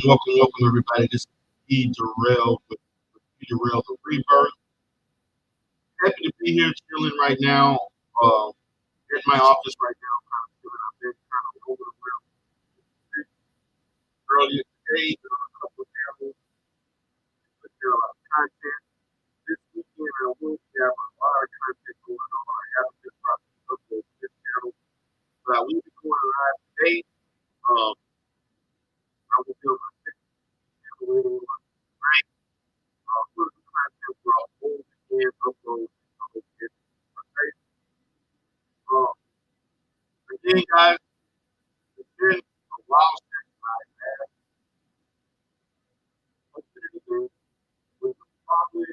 Welcome, everybody. This is P. Durrell with P. Durrell the Rebirth. Happy to be here, chilling right now. In my office right now, kind of chilling. I've been kind of over the world earlier today, did a couple of channels, put there a lot of content. This weekend, I will have a lot of content going on. I haven't just dropped the upload to this channel, but I will be going live today. I will be on my channel later on tonight. For the content for a whole weekend upload. Again, guys, it's been a while since I had posted anything. It was probably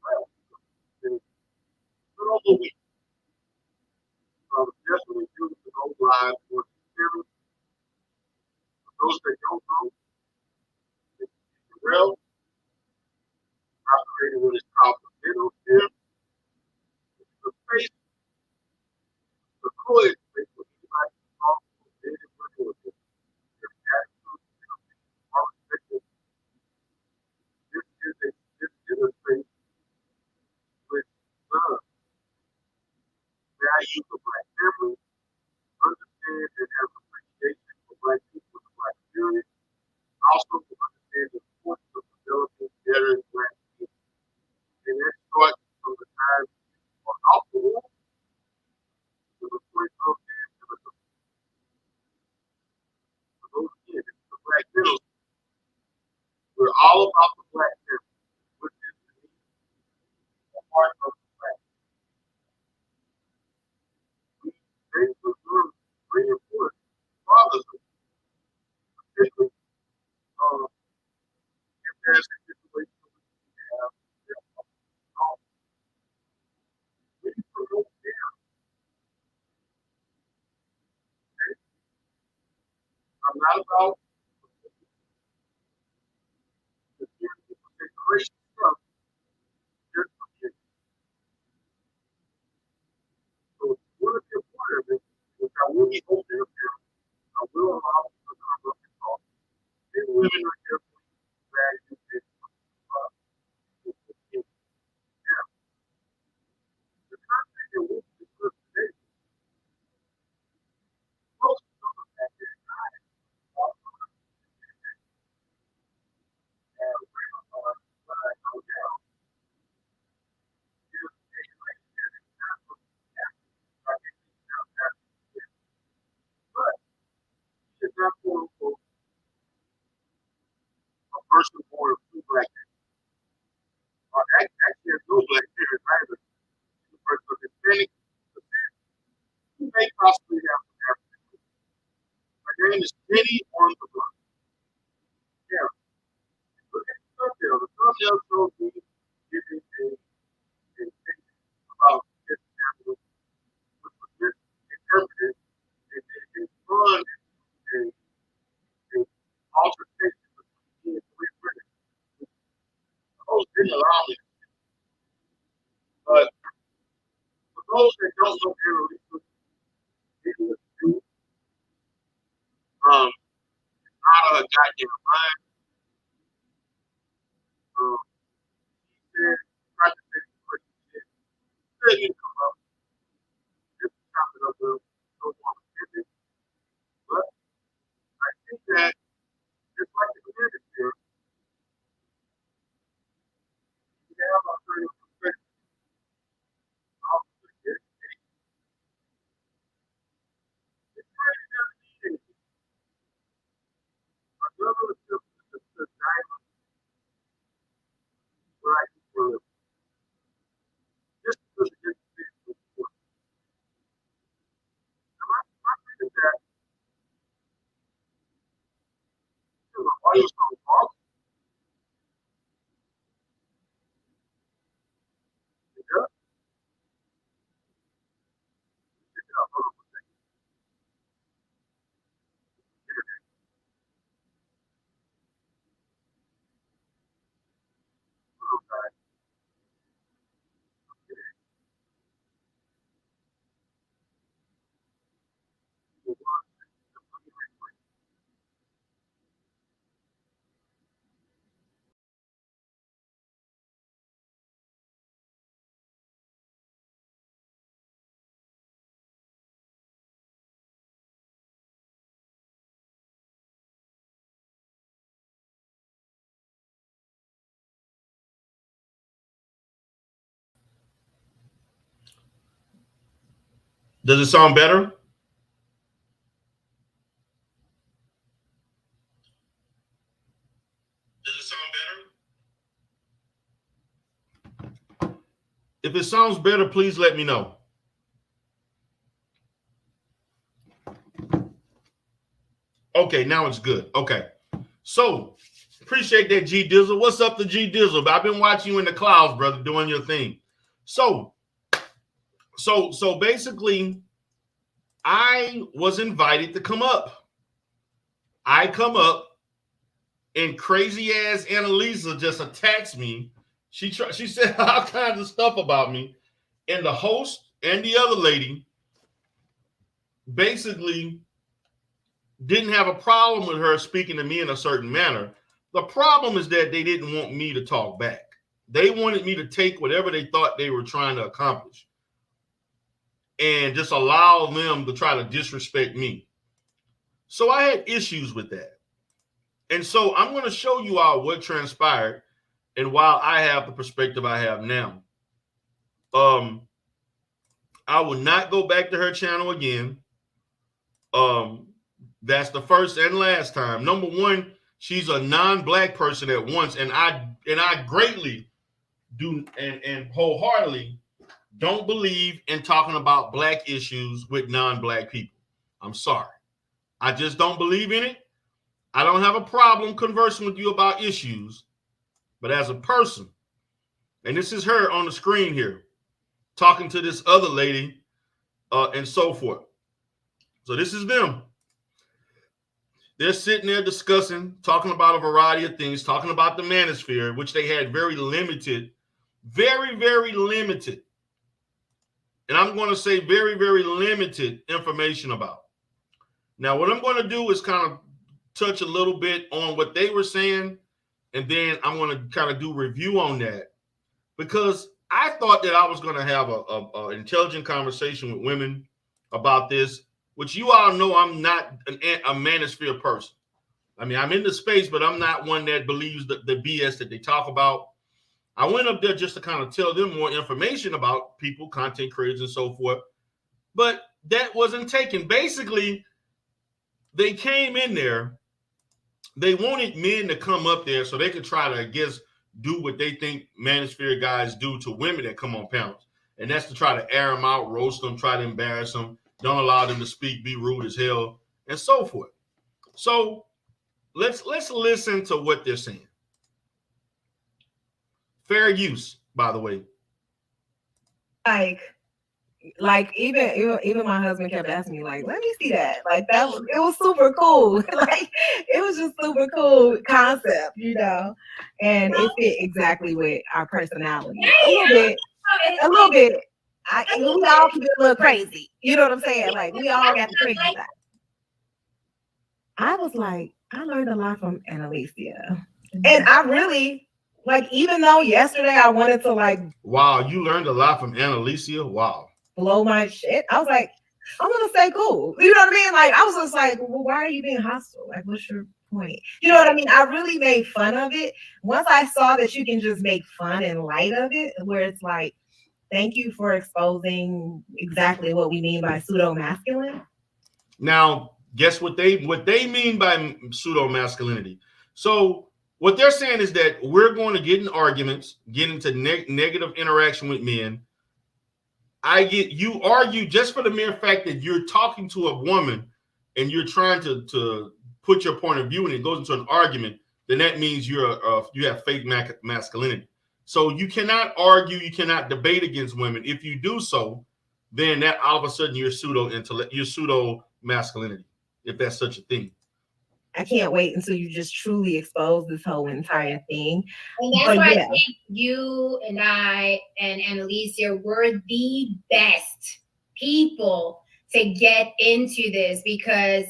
well, it's been a little over a week. So I was definitely due to go live for the channel. For those that don't know, it's Darrell. I created what is called the Manosphere. It's the space, the coolest space for anybody to talk to anyone who is their attitude, our perspective. This is a space with love, value of black family, understand and have appreciation for black people and the black community. Also to understand the importance of developing better black people. And that starts from the time you are out the womb to the point of being to the for those kids. It's the black middle. We're all about the black family, which is the part of the black. We they preserve reinforce fatherhood, particularly if there's a situation where we have we promote them. Okay? I'm not about the people that create stuff just for kids. So one of the important things, which I will be open up there, I will allow people to come up and talk. Men and women are definitely valued and yeah. The content that we'll discuss today, most of them have been also have side no doubt is a relationship is not what we have like it is now but he is not quote unquote a person born of two black men. Or actually has no black parents either. He's a person of Hispanic descent. He may possibly have some African roots. My name is Jenny on the block. Yeah. Look at the thumbnail. The thumbnail shows me giving a statement about this capital, which was misinterpreted and a fun a altercation between me and three women. The host didn't allow me. But for those that don't know Annalisa, it was due out of her goddamn mind. She said, tried to say what she said. She didn't come up. Just to chop it up a little, no more offended. But I think that just like the Manosphere, we have our certain perspective of the education. It's really doesn't need anything. Another is the diamond where I can live. Just because it gets big with sport. And my thing is that the audio song off, it does. Check it out. Hold on for a second. Internet. Hold on, guys. Okay. Hold on. Let me replay. Does it sound better? Does it sound better? If it sounds better, please let me know. Okay, now it's good. Okay. So, appreciate that, G Dizzle. What's up to G Dizzle? I've been watching you in the clouds, brother, doing your thing. So basically, I was invited to come up. I come up, and crazy ass Annalisa just attacks me. She said all kinds of stuff about me, and the host and the other lady basically didn't have a problem with her speaking to me in a certain manner. The problem is that they didn't want me to talk back. They wanted me to take whatever they thought they were trying to accomplish and just allow them to try to disrespect me. So I had issues with that. And so I'm going to show you all what transpired and why I have the perspective I have now. I will not go back to her channel again. That's the first and last time. Number one, she's a non-black person at once, and I greatly do and wholeheartedly don't believe in talking about black issues with non-black people. I'm sorry. I just don't believe in it. I don't have a problem conversing with you about issues, but as a person, and this is her on the screen here, talking to this other lady and so forth. So this is them. They're sitting there discussing, talking about a variety of things, talking about the Manosphere, which they had very limited, very, very limited, and I'm going to say very, very limited information about. Now, what I'm going to do is kind of touch a little bit on what they were saying, and then I'm going to kind of do review on that, because I thought that I was going to have a intelligent conversation with women about this, which you all know I'm not a Manosphere person. I mean, I'm in the space, but I'm not one that believes the BS that they talk about. I went up there just to kind of tell them more information about people, content creators, and so forth. But that wasn't taken. Basically, they came in there. They wanted men to come up there so they could try to, I guess, do what they think Manosphere guys do to women that come on panels. And that's to try to air them out, roast them, try to embarrass them, don't allow them to speak, be rude as hell, and so forth. So let's listen to what they're saying. Fair use, by the way. Like even my husband kept asking me, like, let me see that. Like it was super cool. Like it was just super cool concept, and it fit exactly with our personality. A little bit. We all can be a little crazy. You know what I'm saying? Like we all got the crazy side. I was like, I learned a lot from Annalisa. And I really, like, even though yesterday I wanted to, like, wow, you learned a lot from Annalisa? Wow. Blow my shit. I was like, I'm gonna stay cool. You know what I mean? Like, I was just like, well, why are you being hostile? Like, what's your point? You know what I mean? I really made fun of it. Once I saw that you can just make fun and light of it, where it's like, thank you for exposing exactly what we mean by pseudo masculine. Now, guess what they mean by pseudo masculinity. So what they're saying is that we're going to get in arguments, get into negative interaction with men. You argue just for the mere fact that you're talking to a woman and you're trying to put your point of view and it goes into an argument, then that means you have fake masculinity. So you cannot argue, you cannot debate against women. If you do so, then that all of a sudden you're pseudo masculinity, if that's such a thing. I can't wait until you just truly expose this whole entire thing. And that's why I think you and I and Annalisa were the best people to get into this, because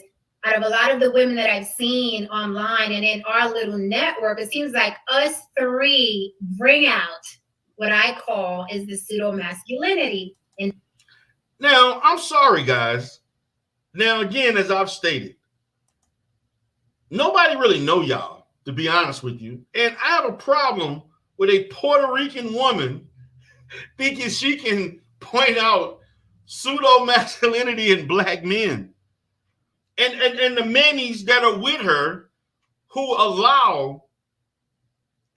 out of a lot of the women that I've seen online and in our little network, it seems like us three bring out what I call is the pseudo masculinity. And now, I'm sorry, guys. Now, again, as I've stated, nobody really know y'all, to be honest with you. And I have a problem with a Puerto Rican woman thinking she can point out pseudo masculinity in black men, and the mannies that are with her who allow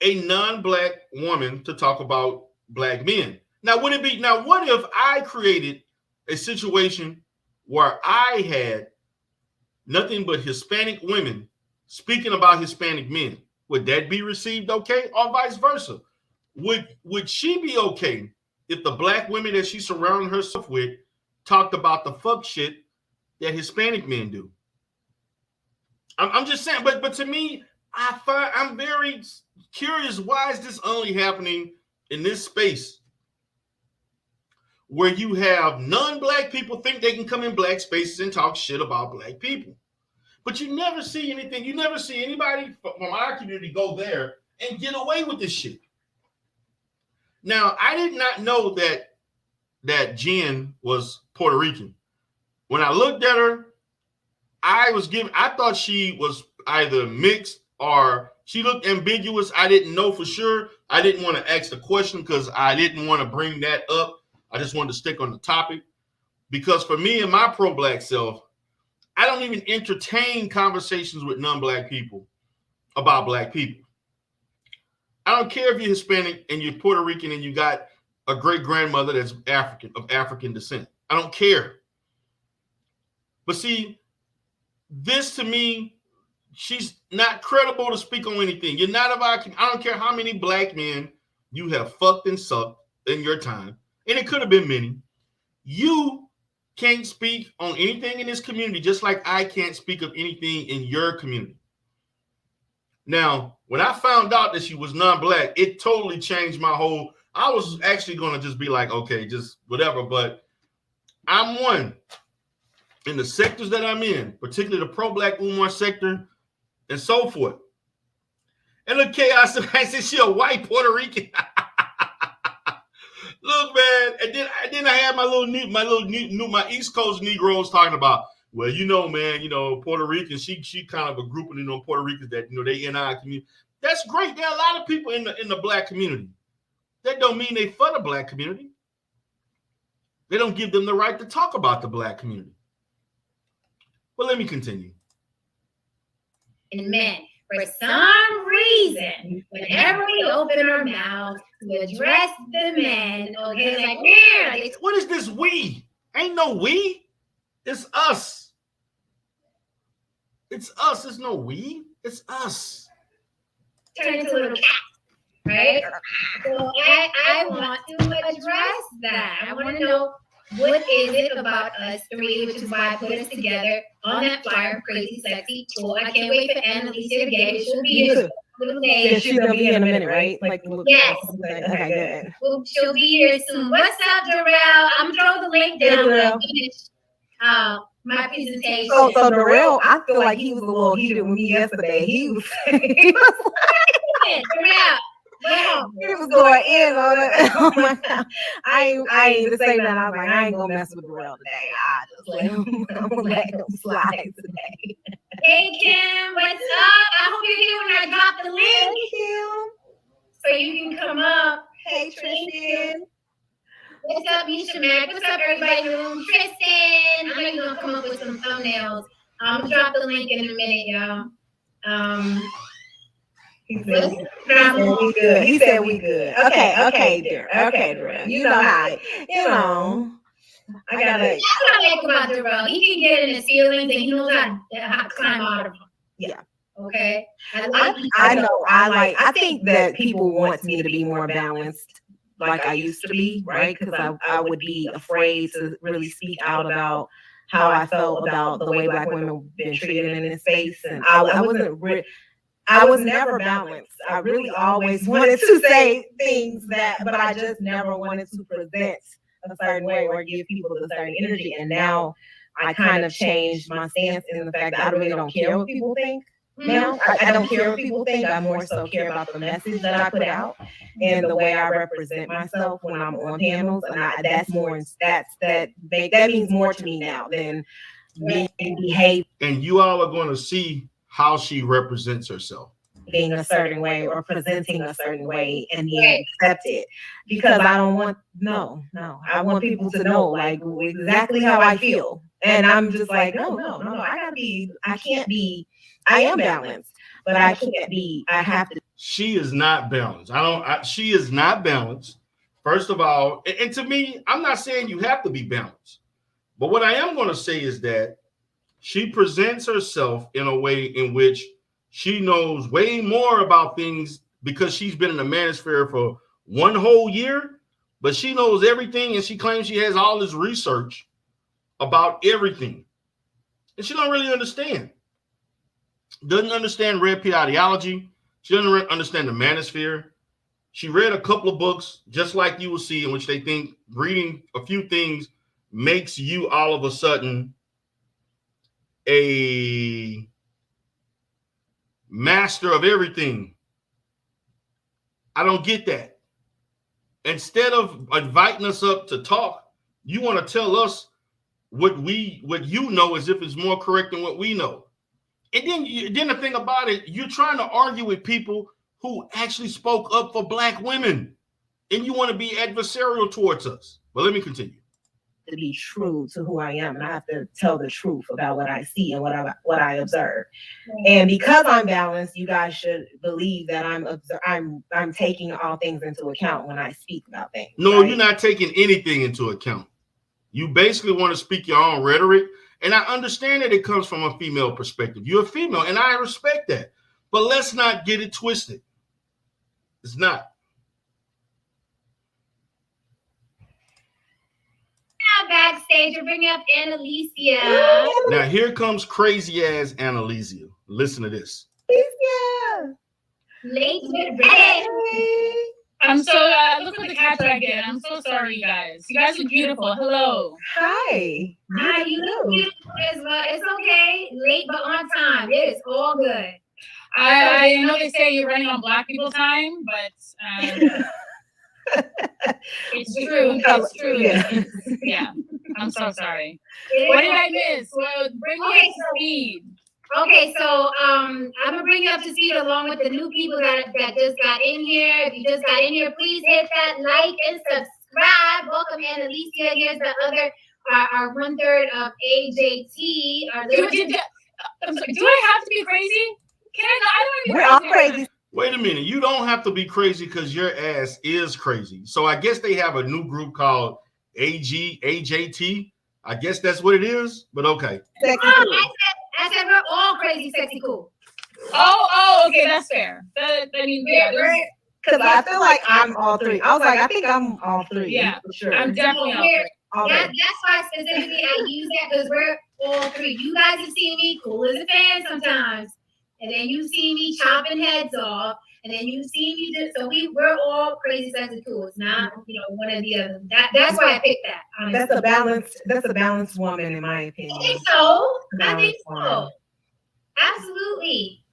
a non-black woman to talk about black men. Now, would it be now? What if I created a situation where I had nothing but Hispanic women speaking about Hispanic men? Would that be received okay, or vice versa? Would she be okay if the black women that she surrounded herself with talked about the fuck shit that Hispanic men do? I'm just saying, but to me, I'm very curious. Why is this only happening in this space where you have non-black people think they can come in black spaces and talk shit about black people? But you never see anything. You never see anybody from our community go there and get away with this shit. Now, I did not know that Jen was Puerto Rican. When I looked at her, I thought she was either mixed or she looked ambiguous. I didn't know for sure. I didn't want to ask the question because I didn't want to bring that up. I just wanted to stick on the topic because for me and my pro-black self, I don't even entertain conversations with non-black people about black people. I don't care if you're Hispanic and you're Puerto Rican and you got a great grandmother that's of African descent. I don't care. But see, this to me, she's not credible to speak on anything. You're not of our. I don't care how many black men you have fucked and sucked in your time, and it could have been many. You can't speak on anything in this community, just like I can't speak of anything in your community. Now, when I found out that she was non-black, it totally changed my whole. I was actually going to just be like, okay, just whatever. But I'm one in the sectors that I'm in, particularly the pro-black Umar sector and so forth. And look, chaos. I said she a white Puerto Rican. Look, man, and then I had my East Coast Negroes talking about, well, man, Puerto Rican. She kind of a grouping, Puerto Ricans that they in our community. That's great. There are a lot of people in the black community. That don't mean they for the black community. They don't give them the right to talk about the black community. But let me continue. And men, for some reason, whenever we open our mouths to address the men, okay, like, yeah, what is this we? Ain't no we. It's us. It's us. It's no we. It's us. Turn into a little cat, right? So I want to address that. I want to know what is it about us three, which is why I put us together on that flyer, Crazy Sexy Tour. I can't wait for Annalisa to get it. She'll be here. Yeah, she's gonna be here in a minute, right? Yes. Okay, good. Well, she'll be here soon. What's up, Darrell? I'm throwing the link down when I finish my presentation. So Darrell, I feel like he was a little heated with me yesterday. He was he was going in on it. Oh my God. I ain't even say that. I was like, I ain't gonna mess with Darrell today. I'm gonna let him slide today. Hey Kim, what's up? I hope you're here when I drop the link. Hey Kim. So you can come up. Hey Tristan. What's up, Misha Mac? What's up, everybody in the room? Tristan, I know you're gonna come up with some thumbnails. I'm gonna drop the link in a minute, y'all. He said we good. He said we good. Okay, dear. Okay, Darrell. You know how, I gotta. That's what I like about Darrell. He can get in his feelings and he knows how to climb out of them. Yeah. Okay. I think that people want me to be more balanced, like I used to be, right? Because I would be afraid to really speak out about how I felt about the way Black women have been treated in this space, and I was never balanced. I really always wanted to say things but I just never wanted to present a certain way or give people a certain energy. And now I kind of changed my stance in the fact that I really don't care what people think. Now I don't care what people think. I more so care about the message that I put out and the way I represent myself when I'm on panels. And that means more to me now than me behaving. And you all are going to see how she represents herself. being a certain way or presenting a certain way and being accepted, because I don't want I want people to know like exactly how I feel. And I'm just like, no, I can't be, I am balanced, but I can't be, I have to. She is not balanced. She is not balanced. First of all, and to me, I'm not saying you have to be balanced. But what I am going to say is that she presents herself in a way in which she knows way more about things because she's been in the manosphere for one whole year, but she knows everything and she claims she has all this research about everything. And she don't really understand. Doesn't understand red pill ideology. She doesn't understand the manosphere. She read a couple of books, just like you will see, in which they think reading a few things makes you all of a sudden a master of everything. I don't get that. Instead of inviting us up to talk, you want to tell us what you know as if it's more correct than what we know. And then the thing about it, you're trying to argue with people who actually spoke up for Black women, and you want to be adversarial towards us. But let me continue. To be true to who I am, and I have to tell the truth about what I see and what I observe. And because I'm balanced, you guys should believe that I'm taking all things into account when I speak about things. No, right? You're not taking anything into account. You basically want to speak your own rhetoric, and I understand that it comes from a female perspective. You're a female, and I respect that. But let's not get it twisted. It's not. Backstage, we're bringing up Annalicia. Now here comes crazy ass Annalicia. Listen to this. Yeah. Late with red. I'm so look what the cat dragged in. I'm so sorry, you guys. You guys look beautiful. Hello. Hi. Hi, you look beautiful as well. It's okay. Late but on time. It is all good. I know they say you're running on Black people time, but it's true. It's true. Yeah. I'm so sorry. What did I miss? Well, bring me up to speed. Okay, so I'm gonna bring you up to speed along with the new people that just got in here. If you just got in here, please hit that like and subscribe. Welcome, Annalicia. Here's the other our 1/3 of AJT. I'm sorry, do I have to be crazy? Can I not? I don't want to be crazy. Wait a minute. You don't have to be crazy because your ass is crazy. So I guess they have a new group called AJT. I guess that's what it is, but okay. I said we're all crazy, sexy, cool. Oh, okay, that's fair. I mean, yeah, because I feel like I'm all three. I was like, I think I'm all three. Yeah, for sure. I'm definitely all three. That's why specifically I use that, because we're all three. You guys have seen me cool as a fan sometimes, and then you see me chopping heads off, and then you see me do. So we're all crazy, sexy, cool. It's not one or the other. That's why I picked that. Honestly. That's a balanced woman, in my opinion. I think so. Absolutely.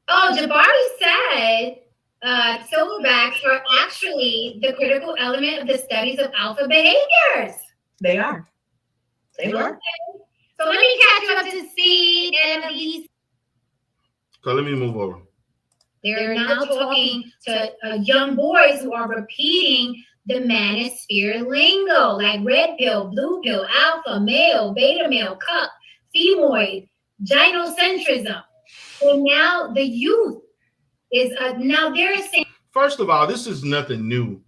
Jabari said silverbacks are actually the critical element of the studies of alpha behaviors. They are. Okay. So let me catch you up to speed, and at least. So let me move over. They're now talking to young boys who are repeating the manosphere lingo, like red pill, blue pill, alpha, male, beta male, cup, femoid, gynocentrism. And now the youth is now they're saying. First of all, this is nothing new.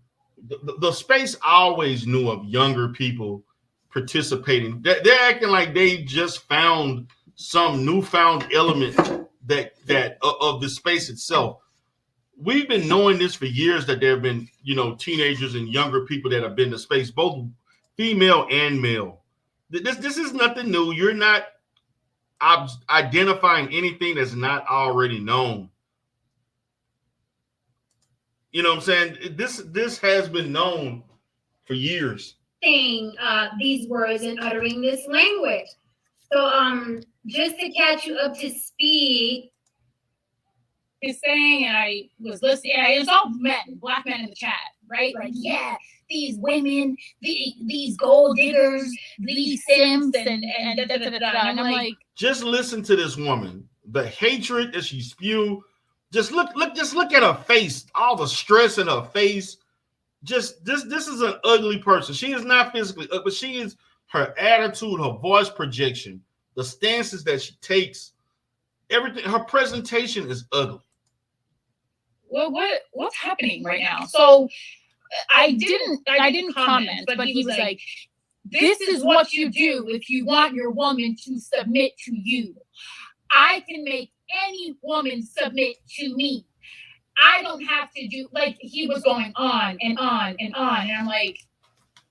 The space always knew of younger people participating. They're acting like they just found some newfound element that of the space itself. We've been knowing this for years, that there have been, teenagers and younger people that have been to space, both female and male. This is nothing new. You're not identifying anything that's not already known. You know what I'm saying? This has been known for years. Saying these words and uttering this language. So just to catch you up to speed. He's saying, and I was listening, it's all men, Black men in the chat, right? Like, yeah, these women, these gold diggers, these Sims, and I'm like, just listen to this woman. the hatred that she spew. Just look at her face, all the stress in her face. Just this is an ugly person. She is not physically, but she is her attitude, her voice projection, the stances that she takes, everything. Her presentation is ugly. Well, what's happening right now? So I didn't comment, but he was like, "This is what you do if you want your woman to submit to you. I can make any woman submit to me. I don't have to do," like, he was going on and on and on. And I'm like,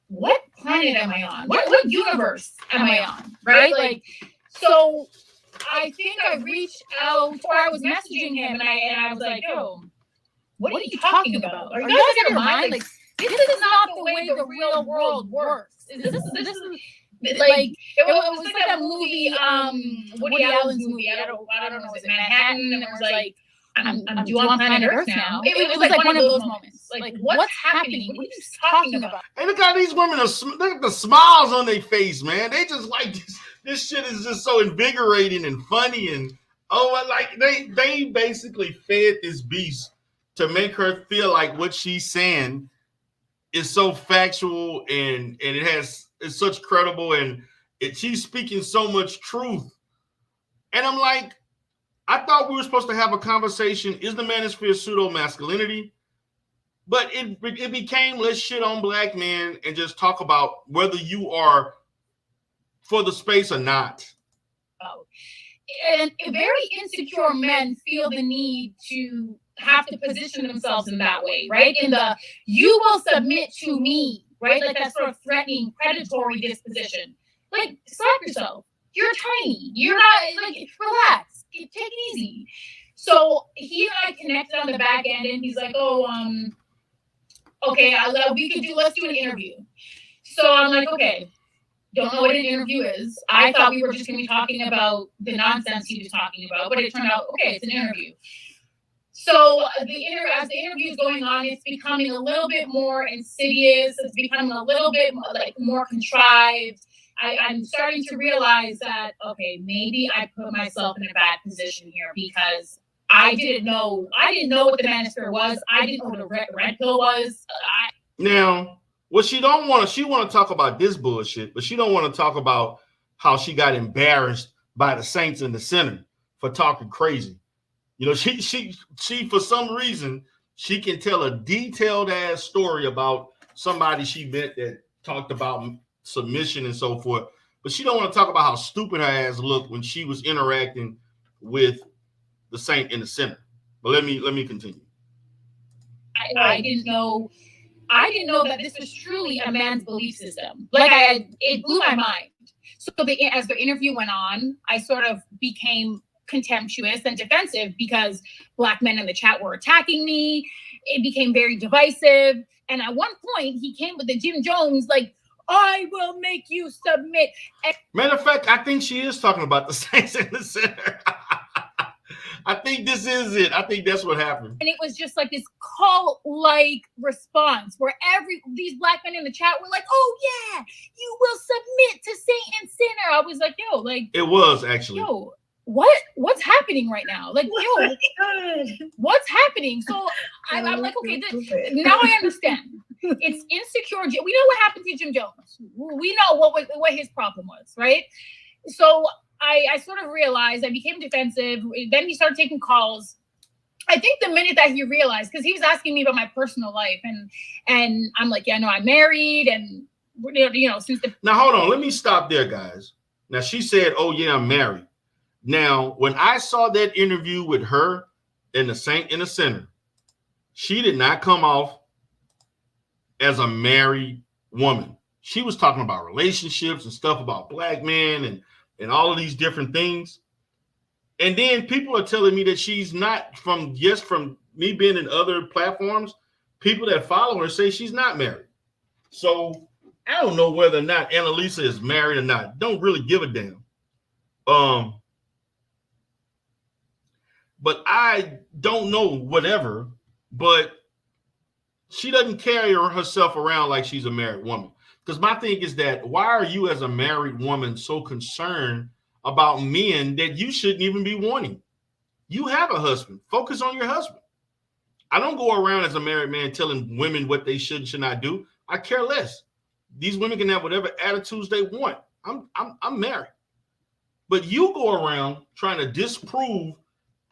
what planet am I on? What universe am I on? Right? Like, so I think I reached out, or I was messaging him, and I was like, yo, what are you talking about? Are you guys out of your mind? Like, this is not the way the real world works. This is like, it was like that movie, Woody Allen's movie. I don't know, was it Manhattan? And it was like, do you want planet Earth now? It was like one of those moments. Like, what's happening? What are you talking about? And look at these women. Look at the smiles on their face, man. They just like this. This shit is just so invigorating and funny. And like they basically fed this beast to make her feel like what she's saying is so factual and it's such credible and she's speaking so much truth. And I'm like, I thought we were supposed to have a conversation. Is the manosphere pseudo masculinity? But it became, let's shit on black men and just talk about whether you are for the space or not. Oh. And very insecure men feel the need to have to position themselves in that way, right? In the, you will submit to me, right? Like that sort of threatening, predatory disposition. Like, slap yourself. You're tiny. You're not, like, relax. Take it easy. So he and I connected on the back end, and he's like, okay, let's do an interview. So I'm like, okay, don't know what an interview is. I thought we were just going to be talking about the nonsense he was talking about, but it turned out, okay, it's an interview. So as the interview is going on, it's becoming a little bit more insidious. It's becoming a little bit more contrived. I'm starting to realize that, okay, maybe I put myself in a bad position here because I didn't know what the Manosphere was. I didn't know what a red pill was. Now, what she want to talk about this bullshit, but she don't want to talk about how she got embarrassed by the Saints in the Center for talking crazy. You know, she for some reason, she can tell a detailed ass story about somebody she met that talked about submission and so forth, but she don't want to talk about how stupid her ass looked when she was interacting with the Saint in the Center. But let me continue. I didn't know that this was truly a man's belief system. Like, it blew my mind. So as the interview went on, I sort of became contemptuous and defensive because black men in the chat were attacking me. It became very divisive. And at one point, he came with the Jim Jones, like, I will make you submit. Matter of fact, I think she is talking about the Saints in the Center. I think this is it. I think that's what happened. And it was just like this cult-like response where these black men in the chat were like, oh yeah, you will submit to Saint and Sinner. I was like, yo, like, it was actually. Yo, what's happening right now? Like, yo, what's happening? So I'm like, okay, now I understand. It's insecure. We know what happened to Jim Jones. We know what his problem was, right? So I sort of realized, I became defensive. Then he started taking calls. I think the minute that he realized, because he was asking me about my personal life, and I'm like, yeah, no, I'm married, and since the. Now hold on, let me stop there, guys. Now she said, "Oh yeah, I'm married." Now, when I saw that interview with her and the Saint in the Center, she did not come off as a married woman. She was talking about relationships and stuff about black men and all of these different things. And then people are telling me that she's not, from me being in other platforms, people that follow her say she's not married. So I don't know whether or not Annalisa is married or not. Don't really give a damn. But I don't know whatever, but she doesn't carry herself around like she's a married woman. Because my thing is that, why are you as a married woman so concerned about men that you shouldn't even be wanting? You have a husband. Focus on your husband. I don't go around as a married man telling women what they should and should not do. I care less. These women can have whatever attitudes they want. I'm married. But you go around trying to disprove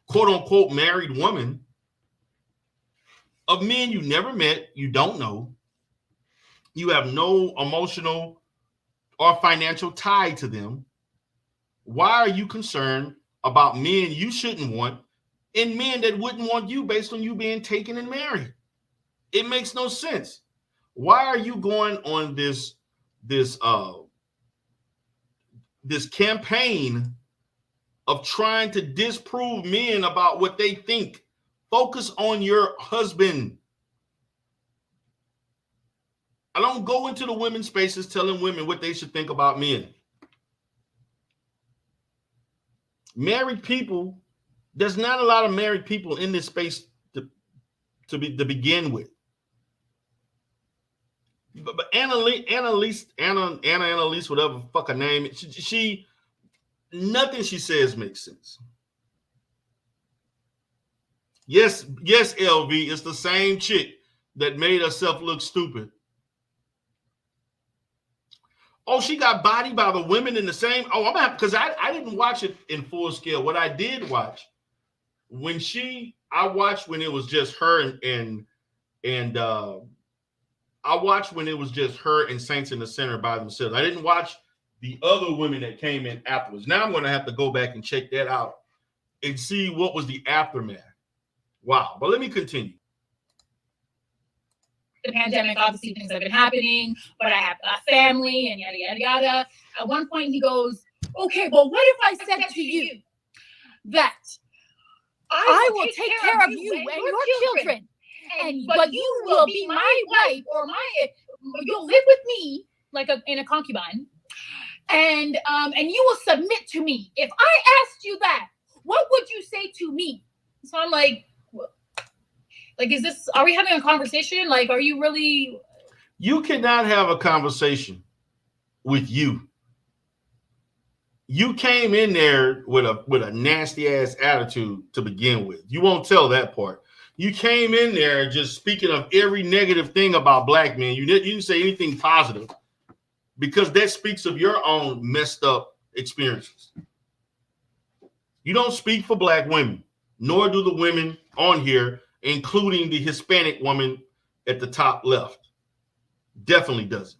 quote unquote married women of men you never met, you don't know, you have no emotional or financial tie to them. Why are you concerned about men you shouldn't want and men that wouldn't want you based on you being taken and married? It makes no sense. Why are you going on this campaign of trying to disprove men about what they think? Focus on your husband. I don't go into the women's spaces telling women what they should think about men. Married people, there's not a lot of married people in this space to begin with. But Annalise, whatever fuck her name, she nothing she says makes sense. Yes, LV, it's the same chick that made herself look stupid. Oh, she got bodied by the women in the same. Oh, I'm happy because I didn't watch it in full scale. What I did watch I watched when it was just her and I watched when it was just her and Saints in the Center by themselves. I didn't watch the other women that came in afterwards. Now I'm going to have to go back and check that out and see what was the aftermath. Wow. But let me continue. The pandemic, obviously things have been happening, but I have a family and yada, yada, yada. At one point he goes, okay, well, what if I said to you that I will take care of you and your children, but you will be my wife or you'll live with me like in a concubine, and you will submit to me. If I asked you that, what would you say to me? So I'm like, are we having a conversation? Like, are you really? You cannot have a conversation with you. You came in there with a nasty ass attitude to begin with. You won't tell that part. You came in there just speaking of every negative thing about black men. You didn't say anything positive because that speaks of your own messed up experiences. You don't speak for black women, nor do the women on here, including the Hispanic woman at the top left. Definitely doesn't.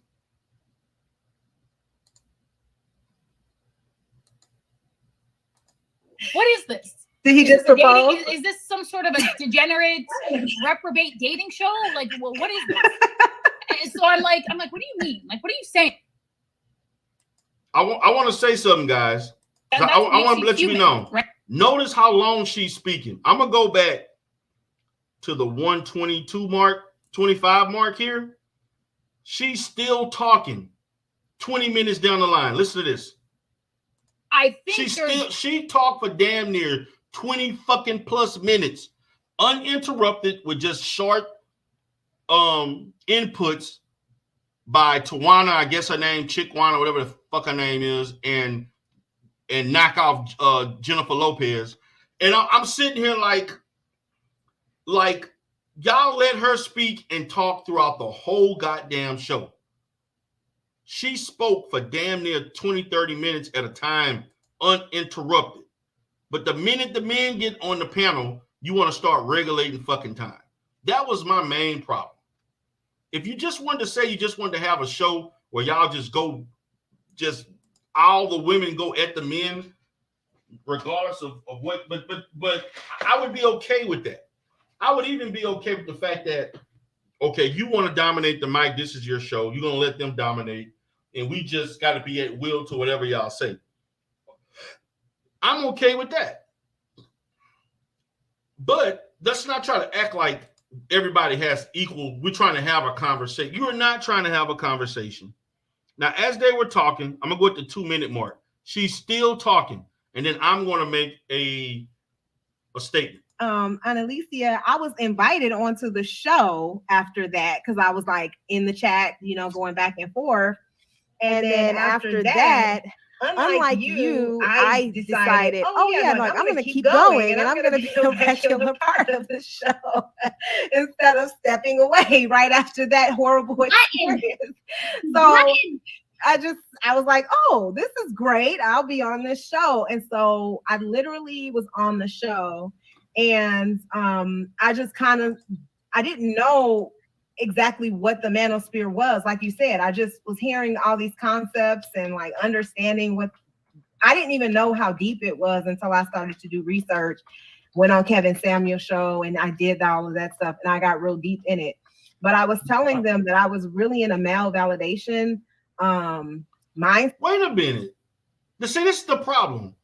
What is this? Did he just propose? Is this some sort of a degenerate, reprobate dating show? Like, well, what is this? And so I'm like, what do you mean? Like, what are you saying? I want to say something, guys. I want to let you be known. Right? Notice how long she's speaking. I'm going to go back to the 122 mark, 25 mark here. She's still talking 20 minutes down the line. Listen to this. I think she talked for damn near 20 fucking plus minutes, uninterrupted with just short inputs by Tawana, I guess her name, Chickwana, whatever the fuck her name is, and knock off Jennifer Lopez. And I'm sitting here like y'all let her speak and talk throughout the whole goddamn show. She spoke for damn near 20, 30 minutes at a time, uninterrupted. But the minute the men get on the panel, you want to start regulating fucking time. That was my main problem. If you just wanted to say you just wanted to have a show where y'all just all the women go at the men, regardless of what, but I would be okay with that. I would even be okay with the fact that, okay, you want to dominate the mic, this is your show, you're going to let them dominate, and we just got to be at will to whatever y'all say. I'm okay with that. But let's not try to act like everybody has equal. We're trying to have a conversation. You are not trying to have a conversation. Now, as they were talking, I'm going to go at the 2-minute mark. She's still talking. And then I'm going to make a statement. Annalicia, I was invited onto the show after that because I was like in the chat, going back and forth. And then after that, unlike you, I decided, oh yeah, like I'm gonna keep going and I'm gonna be a regular part of the show instead of stepping away right after that horrible experience. So I was like, oh, this is great. I'll be on this show. And so I literally was on the show, and I just I didn't know exactly what the Manosphere was. Like you said, I just was hearing all these concepts and like understanding what I didn't even know how deep it was until I started to do research, went on Kevin Samuel's show, and I did all of that stuff, and I got real deep in it. But I was telling them that I was really in a male validation mind. Wait a minute. See, this is the problem.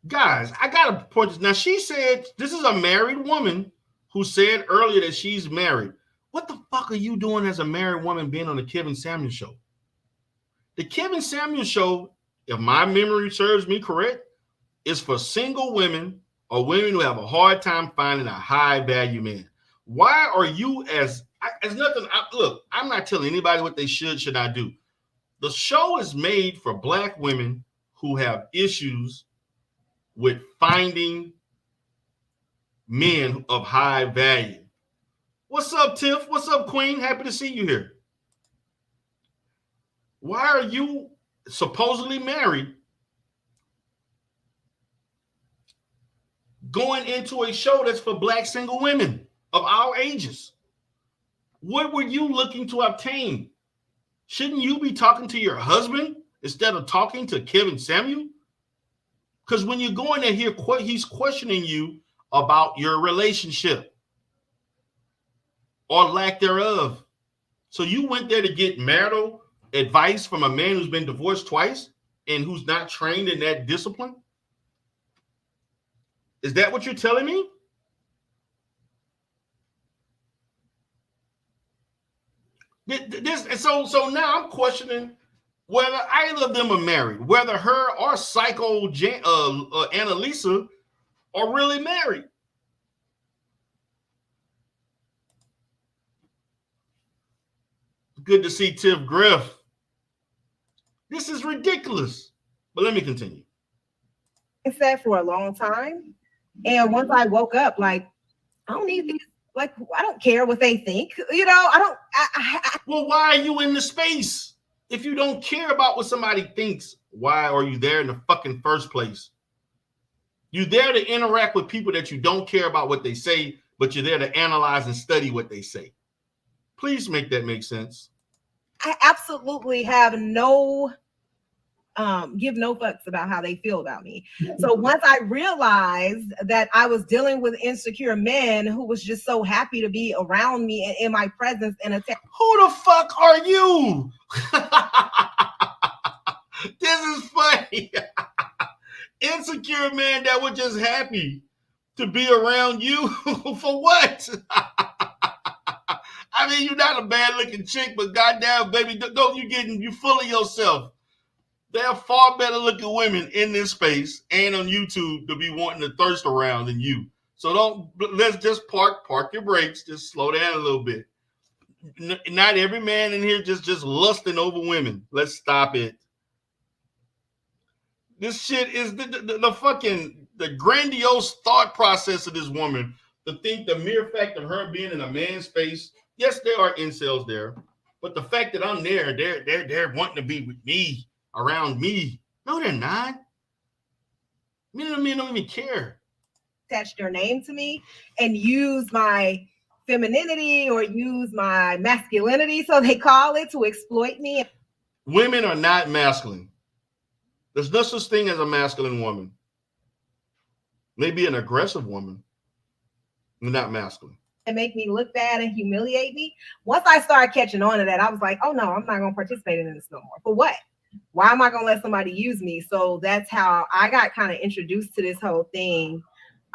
Guys, I gotta point this. Now, she said this is a married woman who said earlier that she's married. What the fuck are you doing as a married woman being on the Kevin Samuel show? The Kevin Samuel show, if my memory serves me correct, is for single women or women who have a hard time finding a high value man. Why are you nothing? Look, I'm not telling anybody what they should not do. The show is made for Black women who have issues with finding men of high value. What's up, Tiff? What's up, Queen? Happy to see you here. Why are you supposedly married going into a show that's for Black single women of our ages? What were you looking to obtain? Shouldn't you be talking to your husband instead of talking to Kevin Samuel? Because when you go in there, he's questioning you about your relationship or lack thereof. So you went there to get marital advice from a man who's been divorced twice and who's not trained in that discipline? Is that what you're telling me? So now I'm questioning whether either of them are married, whether her or Psycho Annalisa are really married. Good to see Tiff Griff. This is ridiculous. But let me continue. I said for a long time. And once I woke up, like, I don't need these. Like, I don't care what they think. You know, Well, why are you in the space? If you don't care about what somebody thinks, why are you there in the fucking first place? You're there to interact with people that you don't care about what they say, but you're there to analyze and study what they say. Please make that make sense. I absolutely have give no fucks about how they feel about me. So once I realized that I was dealing with insecure men who was just so happy to be around me and in my presence and who the fuck are you? This is funny. Insecure men that were just happy to be around you for what? I mean, you're not a bad looking chick, but goddamn, baby, don't you full of yourself. There are far better looking women in this space and on YouTube to be wanting to thirst around than you. So let's just park your brakes, just slow down a little bit. Not every man in here just lusting over women. Let's stop it. This shit is the fucking the grandiose thought process of this woman to think the mere fact of her being in a man's space. Yes, there are incels there, but the fact that I'm there, they're wanting to be with me, around me. No, they're not. Men don't even care. Attach their name to me and use my femininity or use my masculinity, so they call it, to exploit me. Women are not masculine. There's no such thing as a masculine woman. Maybe an aggressive woman, but not masculine. And make me look bad and humiliate me. Once I started catching on to that, I was like, oh no, I'm not going to participate in this no more. For what? Why am I going to let somebody use me? So that's how I got kind of introduced to this whole thing.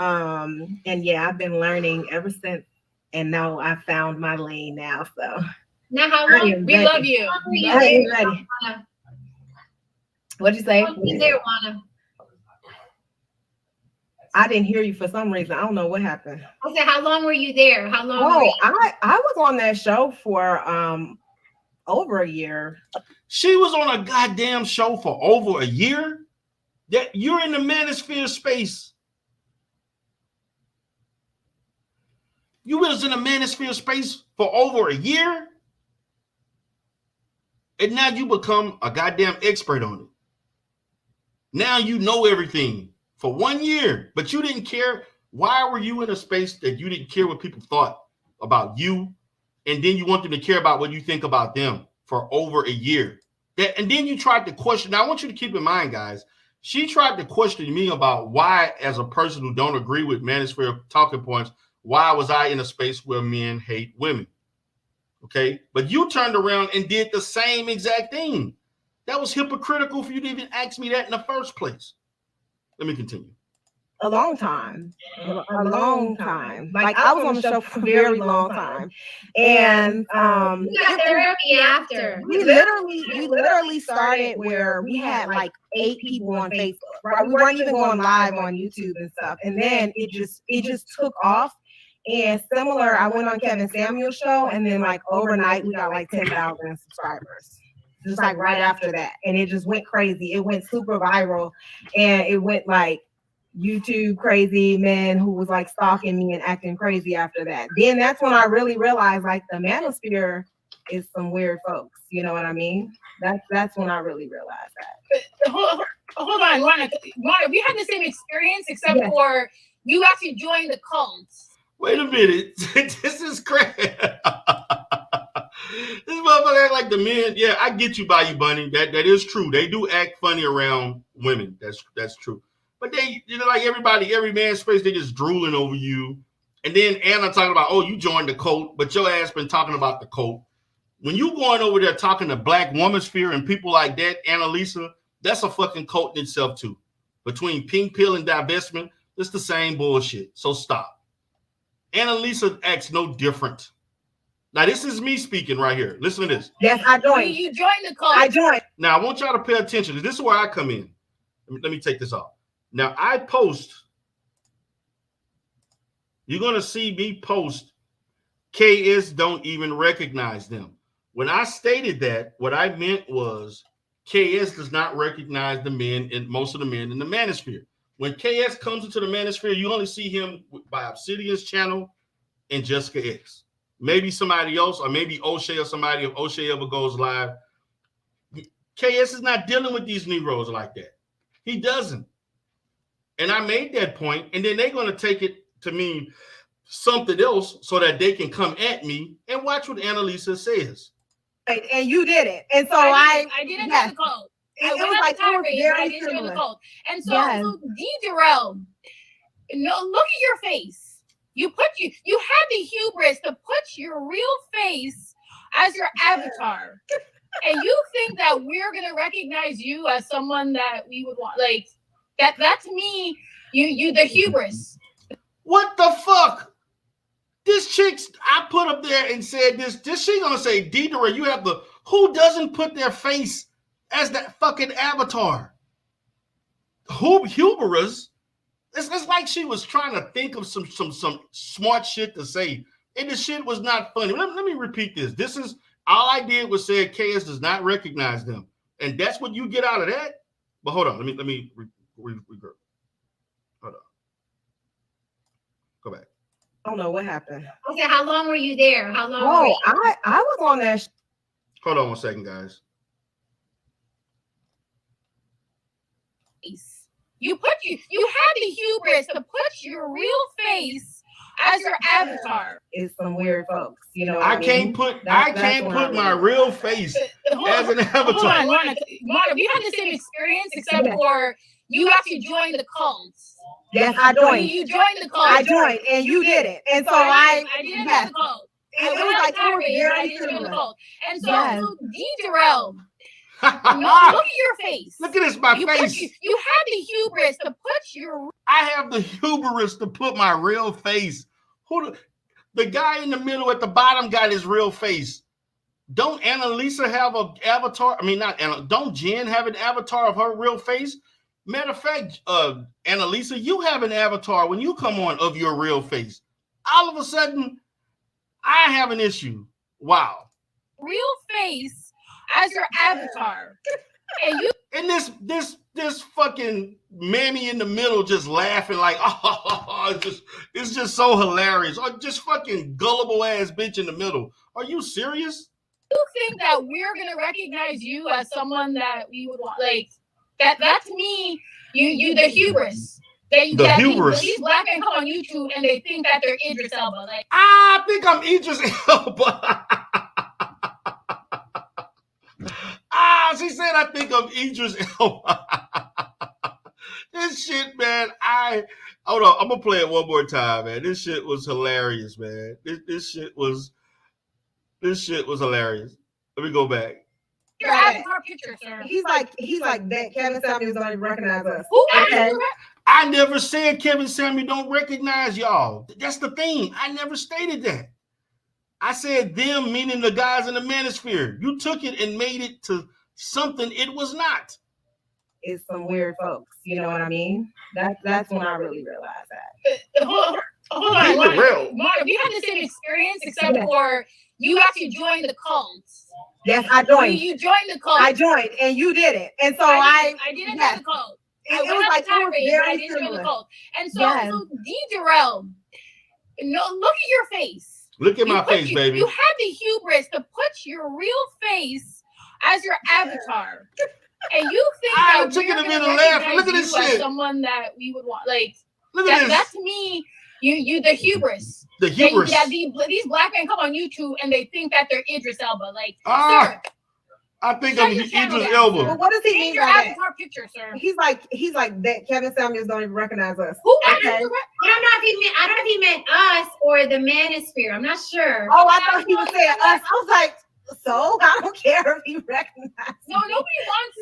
And yeah, I've been learning ever since. And now I found my lane now. So now, how long? We love you. I am ready. What'd you say? There, Juana. I didn't hear you for some reason. I don't know what happened. I said, how long were you there? How long? Oh, I was on that show for over a year. She was on a goddamn show for over a year. That you're in the Manosphere space. You was in the Manosphere space for over a year, and now you become a goddamn expert on it. Now you know everything for 1 year, but you didn't care. Why were you in a space that you didn't care what people thought about you, and then you want them to care about what you think about them for over a year? And then you tried to question. Now I want you to keep in mind, guys, she tried to question me about why, as a person who don't agree with Manosphere talking points, why was I in a space where men hate women? Okay, but you turned around and did the same exact thing. That was hypocritical for you to even ask me that in the first place. Let me continue. A long time. Like I was on the show for a very long time. And You got therapy after. we literally started where we had like 8 people on Facebook, right? We weren't even going live on YouTube and stuff. And then it just took off. And similar, I went on Kevin Samuel's show, and then like overnight we got like 10,000 subscribers. Just like right after that. And it just went crazy. It went super viral, and it went like YouTube crazy, men who was like stalking me and acting crazy after that. Then that's when I really realized like the Manosphere is some weird folks. You know what I mean? That's when I really realized that. Hold on, Lana, we had the same experience except for you actually joined the cult. Wait a minute. This is crap. This motherfucker act like the men. Yeah, I get you, Bayou Bunny. That is true. They do act funny around women. That's true. But they, like every man's space, they just drooling over you. And then Anna talking about, oh, you joined the cult, but your ass been talking about the cult. When you going over there talking to Black Womansphere and people like that, Annalisa, that's a fucking cult in itself too. Between pink pill and divestment, it's the same bullshit. So stop. Annalisa acts no different. Now, this is me speaking right here. Listen to this. Yes, I joined. You joined the cult. I joined. Now, I want y'all to pay attention. This is where I come in. Let me take this off. Now, I post. You're going to see me post. KS don't even recognize them. When I stated that, what I meant was KS does not recognize the men, and most of the men in the Manosphere. When KS comes into the Manosphere, you only see him by Obsidian's channel and Jessica X. Maybe somebody else, or maybe O'Shea or somebody, if O'Shea ever goes live. KS is not dealing with these Negroes like that. He doesn't. And I made that point, and then they're going to take it to mean something else so that they can come at me and watch what Annalisa says. And you did it. And so I didn't have the cult. It was like it was very similar. And so D. Durrell, look at your face. You had the hubris to put your real face as your avatar. And you think that we're gonna recognize you as someone that we would want, like that's me. You the hubris. What the fuck? This chick I put up there and said this she gonna say, D. Durrell, you have the who doesn't put their face as that fucking avatar? Hubris. It's like she was trying to think of some smart shit to say, and the shit was not funny. Let me repeat this. This is all I did was say KS does not recognize them, and that's what you get out of that. But hold on, let me regroup. Hold on, go back. I don't know what happened. Okay, how long were you there? How long? Oh, I was on that. Hold on 1 second, guys. You had the hubris to put your real face as your avatar. It's some weird folks, you know. I can't put my real face as an avatar. Hold on, Lana, we had the same experience except for you actually joined the cult. Yes, I joined. You joined the cult. I joined, and you did it. And so I didn't have the cult. It was like it was very similar. And so D. Durrell. Look at your face. Look at this, my face. You had the hubris to put your. I have the hubris to put my real face. The guy in the middle at the bottom got his real face. Don't Annalisa have an avatar? I mean, not Anna. Don't Jen have an avatar of her real face? Matter of fact, Annalisa, you have an avatar when you come on of your real face. All of a sudden, I have an issue. Wow. real face as your avatar, and you And this fucking mammy in the middle just laughing like, oh, it's just so hilarious. Or just fucking gullible ass bitch in the middle. Are you serious? think that we're gonna recognize you as someone that we would want, like that to me, you the hubris. These black men come on YouTube and they think that they're Idris Elba. Like, I think I'm Idris Elba. She said I think I'm Idris Elba. This shit, man. Hold on. I'm gonna play it one more time, man. This shit was hilarious, man. This shit was hilarious. Let me go back. your avatar picture, sir. He's like that. Kevin Samuels don't even recognize us. Okay. I never said Kevin Samuel don't recognize y'all. That's the thing. I never stated that. I said them, meaning the guys in the Manosphere. You took it and made it to something it was not. It's some weird folks. You know what I mean? That's when I really realized that. Hold on. We had the same experience, except for you actually joined the cult. Yes, I joined. You joined the cult. I joined, and you didn't. And so I didn't join the cult. It was like I didn't join the cult. And so D. Jarrell, look at your face. Look at my face, baby. You had the hubris to put your real face as your avatar. And you think that took we're it a gonna minute laughing. Look at recognize this you as shit. someone that we would want. Like, look at this. That to me, you the hubris. The hubris. These black men come on YouTube and they think that they're Idris Elba. Like, sir, I think I'm Idris Elba. But what does he mean your by that? avatar picture, sir? He's like that. Kevin Samuels don't even recognize us. Okay. I don't know if he meant us or the Manosphere. I'm not sure. Oh, I thought he was saying us. I was like, so I don't care if he recognizes. No, nobody wants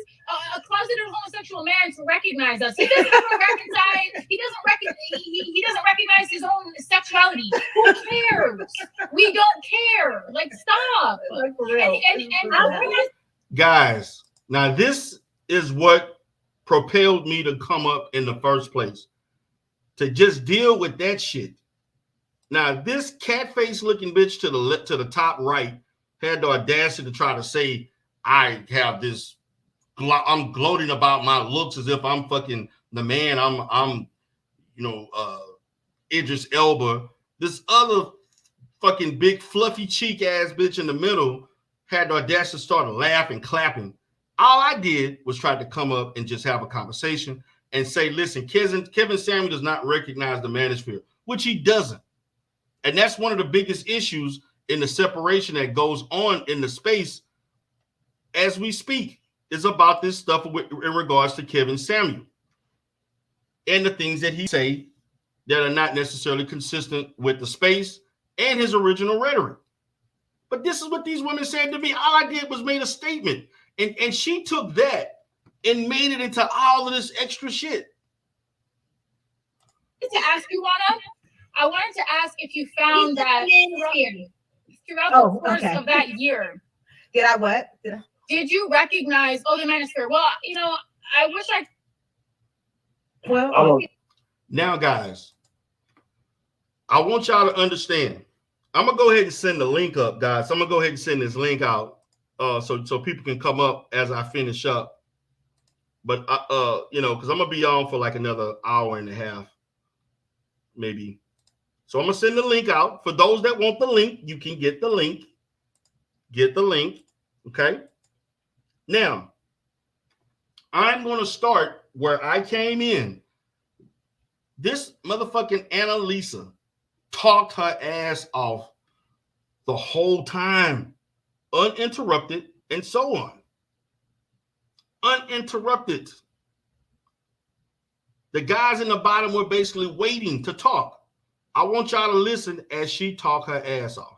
a closeted homosexual man to recognize us. He doesn't recognize. He doesn't recognize his own sexuality. Who cares? We don't care. Like, stop. Like, for real. Guys, now this is what propelled me to come up in the first place, to just deal with that shit. Now, this cat face looking bitch to the top right had the audacity to try to say I have this. I'm gloating about my looks as if I'm fucking the man. I'm Idris Elba. This other fucking big fluffy cheek ass bitch in the middle had the audacity to start laughing, clapping. All I did was try to come up and just have a conversation and say, listen, Kevin Samuel does not recognize the Manosphere, which he doesn't. And that's one of the biggest issues in the separation that goes on in the space as we speak, is about this stuff in regards to Kevin Samuel and the things that he say that are not necessarily consistent with the space and his original rhetoric. But this is what these women said to me. All I did was made a statement, and she took that and made it into all of this extra shit. To ask you, Juana, I wanted to ask if you found that throughout the course of that year. Did I what? Did you recognize, the Manosphere? Well, I wish I. Well, now, guys, I want y'all to understand. I'm gonna go ahead and send the link up, guys. I'm gonna go ahead and send this link out, so people can come up as I finish up. But because I'm gonna be on for like another hour and a half, maybe. So I'm gonna send the link out. For those that want the link, you can get the link. Get the link, okay? Now, I'm gonna start where I came in. This motherfucking Annalisa talked her ass off the whole time, uninterrupted, and so on. Uninterrupted. The guys in the bottom were basically waiting to talk. I want y'all to listen as she talked her ass off.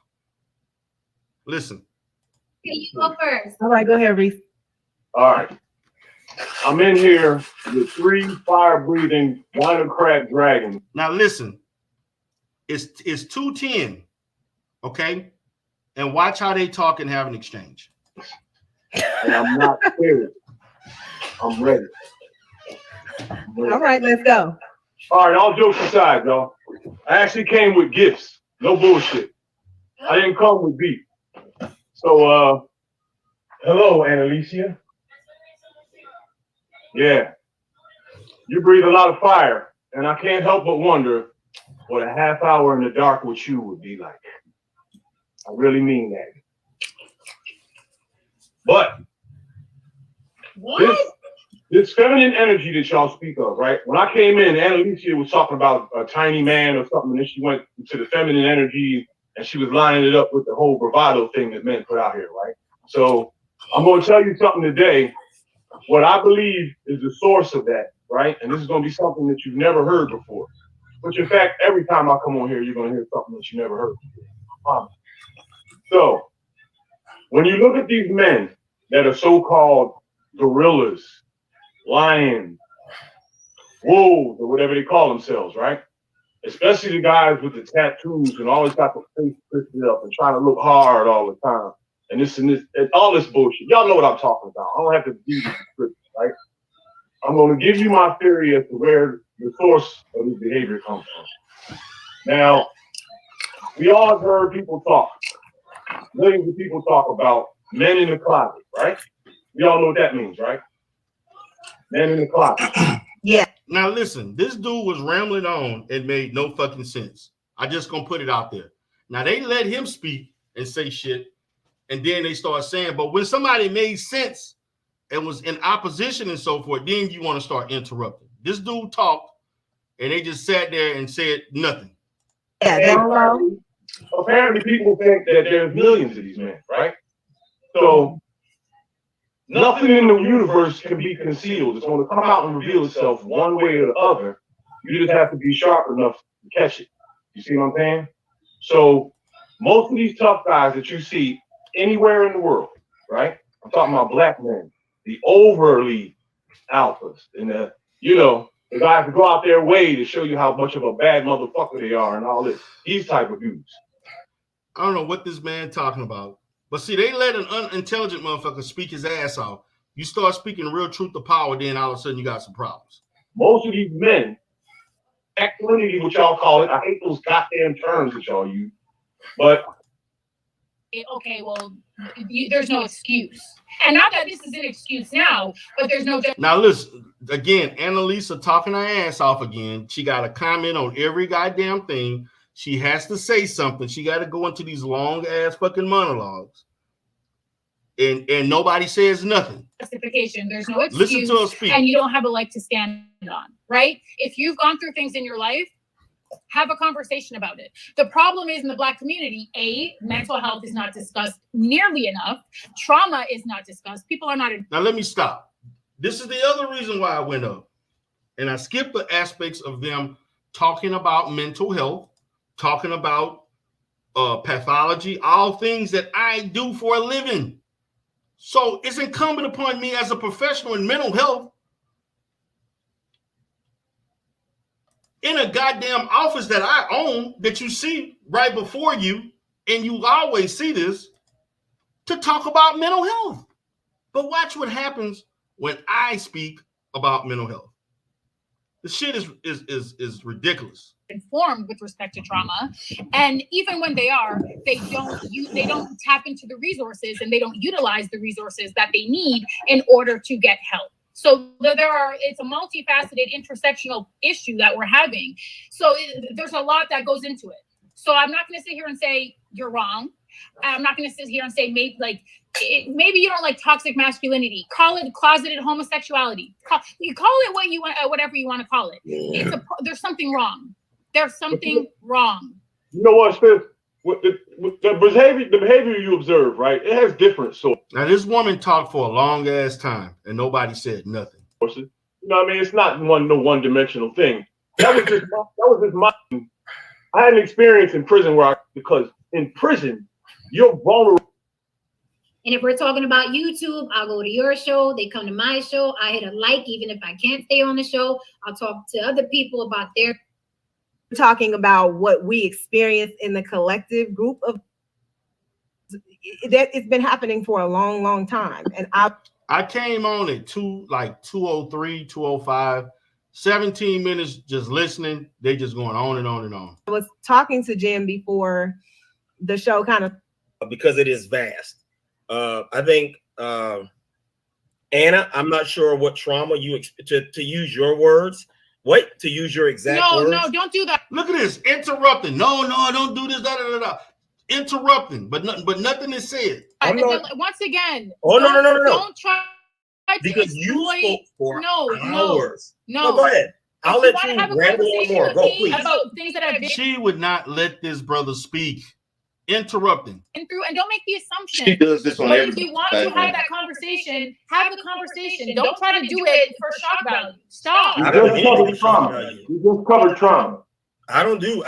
Listen. You go first. All right, go ahead, Reese. All right. I'm in here with 3 fire-breathing Dinocrat dragons. Now listen. It's 2:10, okay? And watch how they talk and have an exchange. And I'm not scared. I'm ready. All right, let's go. All right, all jokes aside, y'all. I actually came with gifts. No bullshit. I didn't come with beef. So, hello, Annalicia. Yeah, you breathe a lot of fire, and I can't help but wonder what a half hour in the dark with you would be like. I really mean that. But this feminine energy that y'all speak of, right? When I came in, Annalicia was talking about a tiny man or something, and then she went to the feminine energy, and she was lining it up with the whole bravado thing that men put out here, right? So I'm going to tell you something today, what I believe is the source of that, right? And this is going to be something that you've never heard before. Which, in fact, every time I come on here, you're going to hear something that you never heard before. So when you look at these men that are so-called gorillas, lions, wolves, or whatever they call themselves, right? Especially the guys with the tattoos and always got the face twisted up and trying to look hard all the time. And this and all this bullshit. Y'all know what I'm talking about. I don't have to do the description, right? I'm going to give you my theory as to where the source of this behavior comes from. Now, we all heard people talk. Millions of people talk about men in the closet, right? We all know what that means, right? Men in the closet. Yeah. Now listen, this dude was rambling on and made no fucking sense. I just gonna put it out there. Now they let him speak and say shit, and then they start saying, but when somebody made sense and was in opposition and so forth, then you want to start interrupting. This dude talked, and they just sat there and said nothing. Yeah, apparently people think that there's millions of these men, right? So nothing in the universe can be concealed. It's going to come out and reveal itself one way or the other. You just have to be sharp enough to catch it. You see what I'm saying? So most of these tough guys that you see anywhere in the world, right? I'm talking about black men, the overly alphas, and the guys who go out their way to show you how much of a bad motherfucker they are and all this. These type of dudes. I don't know what this man talking about. But see, they let an unintelligent motherfucker speak his ass off. You start speaking real truth to power, then all of a sudden you got some problems. Most of these men, masculinity, what y'all call it, I hate those goddamn terms that y'all use, but okay, well, there's no excuse. And not that this is an excuse now, but there's no... Now listen, again, Annalisa talking her ass off again. She got to comment on every goddamn thing. She has to say something. She got to go into these long ass fucking monologues. And nobody says nothing. Justification. There's no excuse. Listen to her speak. And you don't have a leg to stand on, right? If you've gone through things in your life, have a conversation about it. The problem is in the Black community, mental health is not discussed nearly enough. Trauma is not discussed. People are not... Now let me stop. This is the other reason why I went up. And I skipped the aspects of them talking about mental health, talking about pathology, all things that I do for a living. So it's incumbent upon me as a professional in mental health, in a goddamn office that I own, that you see right before you, and you always see this, to talk about mental health. But watch what happens when I speak about mental health. The shit is ridiculous. Informed with respect to trauma, and even when they are, they don't tap into the resources, and they don't utilize the resources that they need in order to get help. So it's a multifaceted intersectional issue that we're having. So there's a lot that goes into it. So I'm not going to sit here and say you're wrong. I'm not going to sit here and say maybe you don't like toxic masculinity. Call it closeted homosexuality. You call it what you want, whatever you want to call it. There's something wrong. There's something wrong. You know what, Smith? The behavior you observe, right? It has different sources. Now this woman talked for a long ass time, and nobody said nothing. You know what I mean? It's not one dimensional thing. That was just my. I had an experience in prison because in prison you're vulnerable. And if we're talking about YouTube, I'll go to your show. They come to my show. I hit a like, even if I can't stay on the show. I'll talk to other people about their... Talking about what we experience in the collective group of that, it's been happening for a long time. And I came on at 2:03, 2:05, 17 minutes just listening. They just going on and on and on. I was talking to Jim before the show, kind of because it is vast. I think Anna, I'm not sure what trauma you to use your words. Wait, to use your exact words. No, don't do that. Look at this, interrupting. No, don't do this. Da, da, da, da. Interrupting, but nothing is said. Once again. Oh no. Don't try to because exploit. You spoke for hours. No, go ahead. I'll let you ramble on more. Go, please. About things that I've been. She would not let this brother speak. Interrupting. And don't make the assumption. She does this on every. If you want to have that conversation, have the conversation. Don't try to do it for shock value. Stop. You just covered trauma. You just covered trauma. I don't do.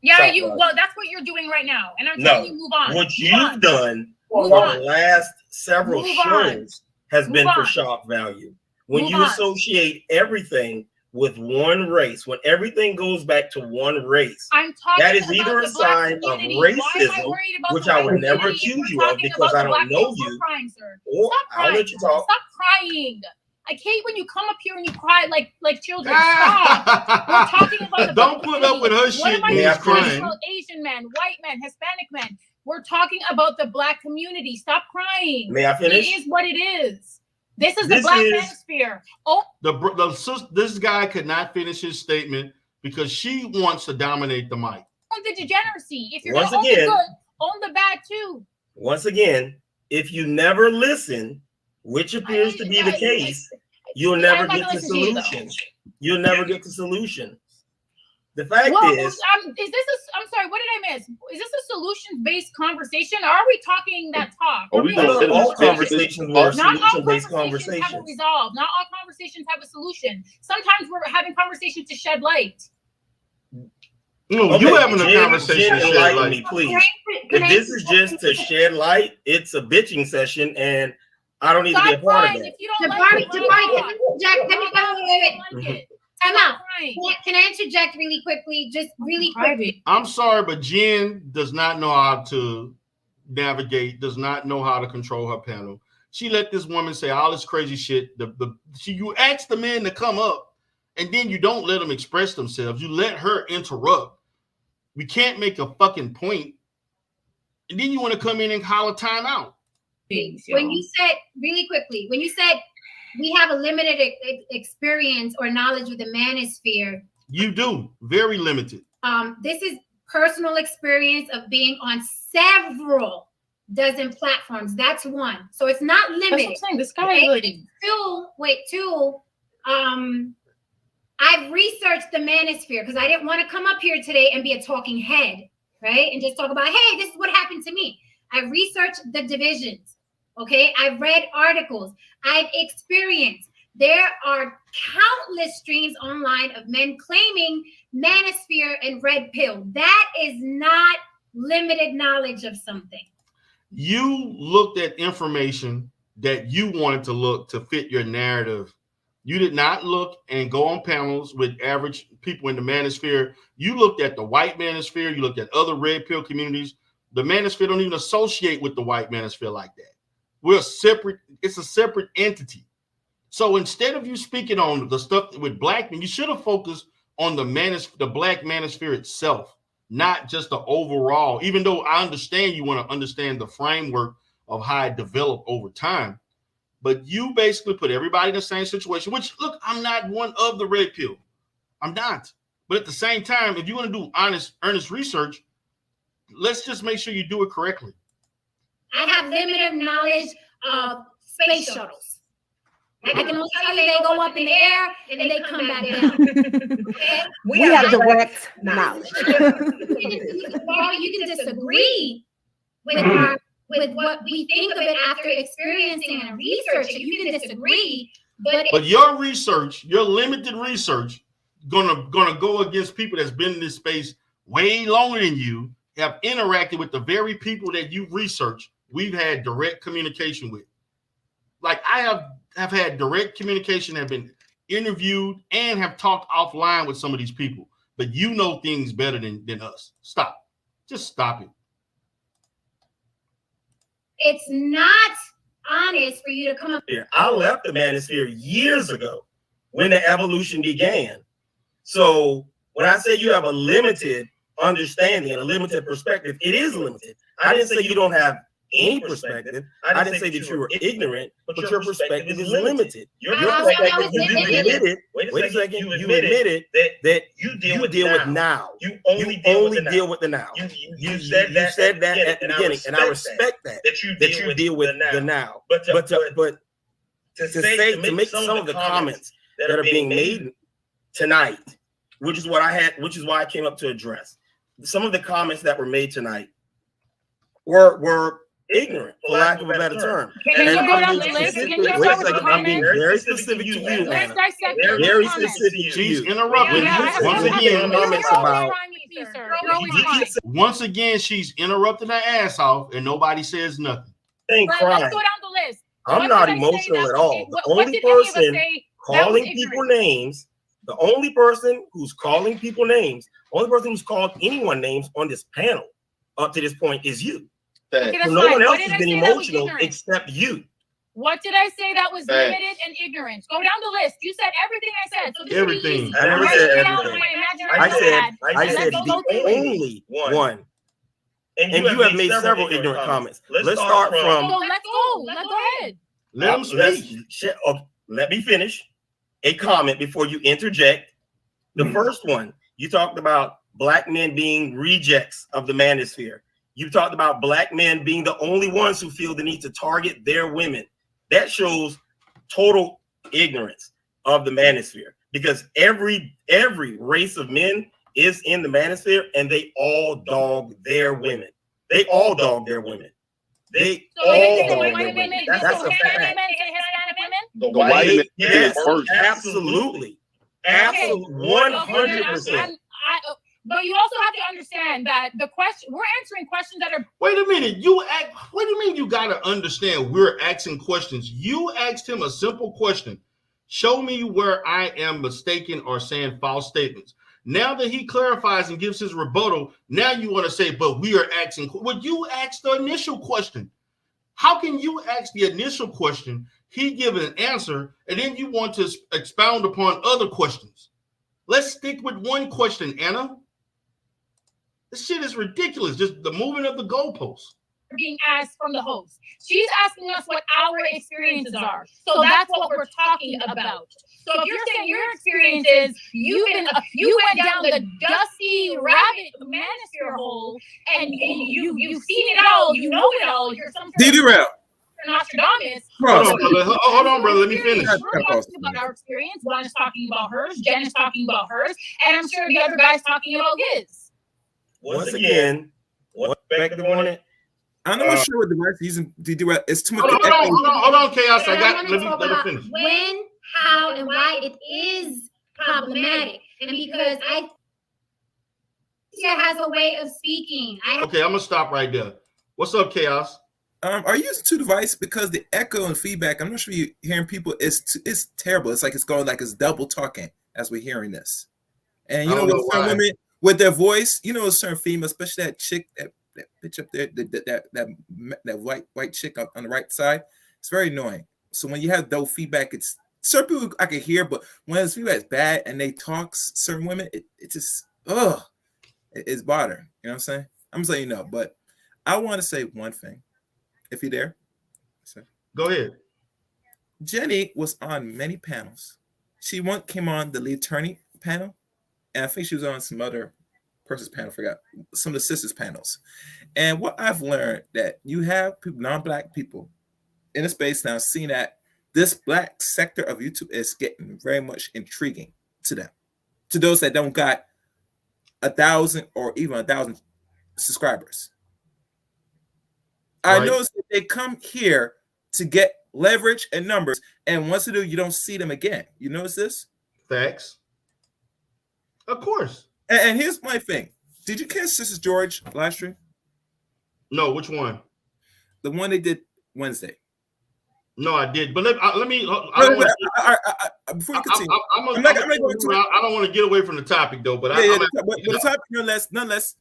Yeah, well, that's what you're doing right now, and I'm telling you, move on. What you've done for the last several shows has been for shock value. When you associate everything with one race, when everything goes back to one race, that is either a sign of racism, which I would never accuse you of because I don't know you, or I'll let you talk. Stop crying. I hate when you come up here and you cry like children. Stop. We're talking about the don't put up with her shit. Asian men, white men, Hispanic men. We're talking about the Black community. Stop crying. May I finish? It is what it is. This is the Black Manosphere. Oh, this guy could not finish his statement because she wants to dominate the mic. On the degeneracy. If you're going to own the good, own the bad too. Once again, if you never listen, which appears to be the case, you'll never get to solutions. You'll never get to solutions. The fact is I'm sorry, what did I miss? Is this a solution-based conversation? Or are we talking that talk? All conversations were solution-based conversations. Have a resolve. Not all conversations have a solution. Sometimes we're having conversations to shed light. No, you having a conversation to shed light. Me, please. If this is just to shed light, it's a bitching session, and I don't need to be a part of that. If you don't like it, time out. Can I interject really quickly? Just really quickly. I'm sorry, but Jen does not know how to navigate, does not know how to control her panel. She let this woman say all this crazy shit. You ask the men to come up, and then you don't let them express themselves. You let her interrupt. We can't make a fucking point. And then you want to come in and holler time out. When you said, really quickly, when you said we have a limited experience or knowledge with the manosphere. You do. Very limited. This is personal experience of being on several dozen platforms. That's one. So it's not limited. That's what I'm saying. The sky is limited. Two, I've researched the manosphere because I didn't want to come up here today and be a talking head, right? And just talk about, hey, this is what happened to me. I researched the divisions. Okay, I've read articles. I've experienced. There are countless streams online of men claiming manosphere and red pill. That is not limited knowledge of something. You looked at information that you wanted to look to fit your narrative. You did not look and go on panels with average people in the manosphere. You looked at the white manosphere. You looked at other red pill communities. The manosphere don't even associate with the white manosphere like that. We're separate. It's a separate entity. So instead of you speaking on the stuff with black men, you should have focused on the black manosphere itself, not just the overall. Even though I understand you want to understand the framework of how it developed over time, but you basically put everybody in the same situation. Which, look, I'm not one of the red pill. I'm not. But at the same time, if you're going to do earnest research, let's just make sure you do it correctly. I have limited knowledge of space shuttles. I can only tell you they go up in the air and they come back down. Okay? We have direct knowledge. You can disagree with what we think of it after experiencing and researching. You can disagree, but your research, your limited research, gonna go against people that's been in this space way longer than you, have interacted with the very people that you've researched. We've had direct communication with. Like I have had direct communication, have been interviewed and have talked offline with some of these people, but you know things better than us. Stop. Just stop it. It's not honest for you to come up here. I left the manosphere years ago when the evolution began. So when I say you have a limited understanding and a limited perspective, it is limited. I didn't say you don't have any perspective. I didn't say that you were ignorant, but your perspective is limited. Your perspective, you admitted. Wait a second. You admitted that you deal with now. You only deal with the now. You said that at the beginning, and I respect that you deal with the now. But to make some of the comments that are being made tonight, which is why I came up to address. Some of the comments that were made tonight were ignorant, for lack of a better term. Can you go down the list? Can you Wait a second, I'm being very specific to you, Let's Anna. dissect Very comments. specific to She's you. interrupting. Once again, once again, she's interrupting her ass off, and nobody says nothing. Let's go down the list. I'm not emotional at all. The only person calling people names, the only person who's calling people names, only person who's called anyone names on this panel up to this point is you. Okay, so no one else has been emotional except you. What did I say that was limited and ignorant? Go down the list. You said everything I said. So this Everything. I never said everything. I said the only one. And you have made several ignorant comments. Let's start from. So let's go. Let's go ahead. Let him speak. Let me finish a comment before you interject. The first one, you talked about black men being rejects of the manosphere. You talked about black men being the only ones who feel the need to target their women. That shows total ignorance of the manosphere, because every race of men is in the manosphere, and they all dog their women. They all dog their women. They all dog their women. That's a fact. The white men did it first. Absolutely. Absolutely. 100%. But you also have to understand that the question, we're answering questions that are. Wait a minute. What do you mean you got to understand we're asking questions? You asked him a simple question. Show me where I am mistaken or saying false statements. Now that he clarifies and gives his rebuttal, now you want to say, but we are asking. Well, you asked the initial question. How can you ask the initial question, he give an answer, and then you want to expound upon other questions? Let's stick with one question, Anna. This shit is ridiculous. Just the moving of the goalposts. Being asked from the host. She's asking us what our experiences are. So that's what we're talking about. So if you're saying your experience is you went down the dusty rabbit manosphere hole and you've seen it all, you know it all, you're some sort of Nostradamus. Hold on, brother. Let me finish. We're talking about our experience. Juan is talking about hers. Jen is talking about hers. And I'm sure the other guy's talking about his. Once again, what perspective on it? I'm not sure what device he's using to do it. It's too much. Hold on, Chaos. Let me finish. When, how, and why it is problematic. And because it has a way of speaking. Okay, I'm gonna stop right there. What's up, Chaos? Are you using two devices? Because the echo and feedback, I'm not sure you're hearing people. It's terrible. It's like it's going like it's double talking as we're hearing this. And you know what? Some women with their voice, you know, a certain female, especially that chick, that bitch up there, that white chick on the right side, it's very annoying. So when you have double feedback, it's certain people I can hear, but when it's feedback is bad and they talk certain women, it just it's bothering. You know what I'm saying? I'm just letting you know. But I want to say one thing. If you're there, go ahead. Jenny was on many panels. She came on the lead attorney panel, and I think she was on some other person's panel. Forgot some of the sisters panels. And what I've learned that you have people, non-black people, in a space now, seeing that this black sector of YouTube is getting very much intriguing to them, to those that don't got 1,000 or even 1,000 subscribers. Right. I noticed that they come here to get leverage and numbers, and once they do, you don't see them again. You notice this? Facts. Of course. And here's my thing. Did you catch Sister George live stream? No, which one? The one they did Wednesday. No, I did. But let me. Before you continue, I don't want to get away from the topic though. But the topic, nonetheless,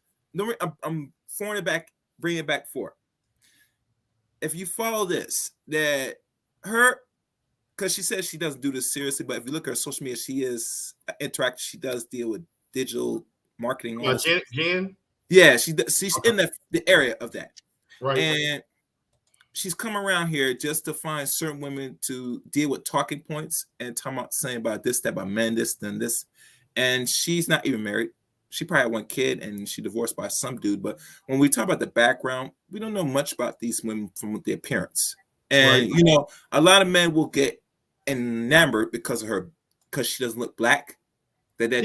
I'm throwing it back, bringing it back forward. If you follow this, that her, because she says she doesn't do this seriously, but if you look at her social media, she is interactive. She does deal with digital marketing. Jen? Yeah, she's in the area of that. Right. And she's come around here just to find certain women to deal with talking points and talking about saying about this, that about men, this, then this. And she's not even married. She probably had one kid and she divorced by some dude. But when we talk about the background, we don't know much about these women from their appearance. And, you know, a lot of men will get enamored because of her, because she doesn't look black. She did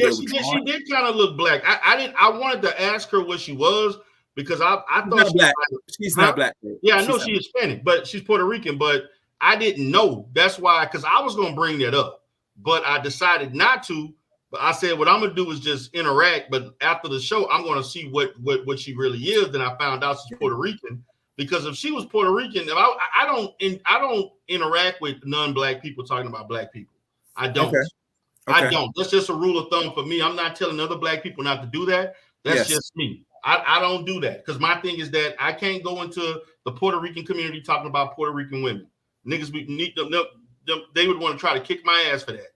kind of look black. I wanted to ask her what she was because I thought she's not black. Yeah, I know she's Hispanic, but she's Puerto Rican. But I didn't know. That's why, because I was gonna bring that up, but I decided not to. But I said what I'm gonna do is just interact. But after the show, I'm gonna see what she really is. Then I found out she's Puerto Rican. Because if she was Puerto Rican, if I don't interact with non-black people talking about black people. I don't. Okay. I don't. That's just a rule of thumb for me. I'm not telling other black people not to do that. That's just me. I don't do that because my thing is that I can't go into the Puerto Rican community talking about Puerto Rican women. Niggas, we need them. They would want to try to kick my ass for that.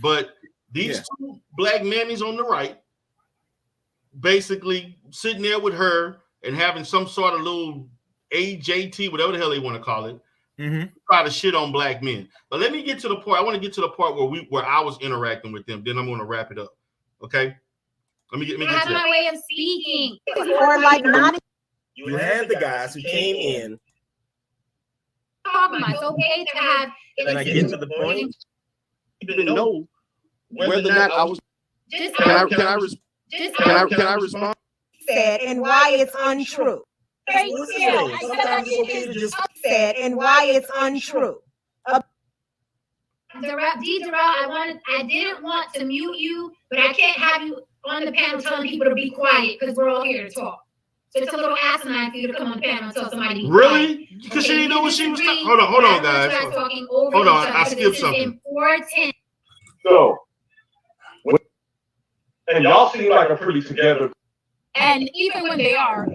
But these two black mammies on the right, basically sitting there with her and having some sort of little AJT, whatever the hell they want to call it, try to shit on black men. But let me get to the part. I want to get to the part where I was interacting with them. Then I'm going to wrap it up. Okay. Let me get to that. My way of speaking. Or like not. You had the guys who came in. It's okay to have. Can I get to the point? You didn't know whether or not I was. Can I respond? Said and why it's untrue. Said and why it's untrue. I didn't want to mute you, but I can't have you on the panel telling people to be quiet because we're all here to talk. So it's a little asinine for you to come on the panel and tell somebody to be really? Because she didn't know what she was talking. Hold on, guys. Hold on, I skipped something. Important. So, and y'all seem like a pretty together. And even when they are.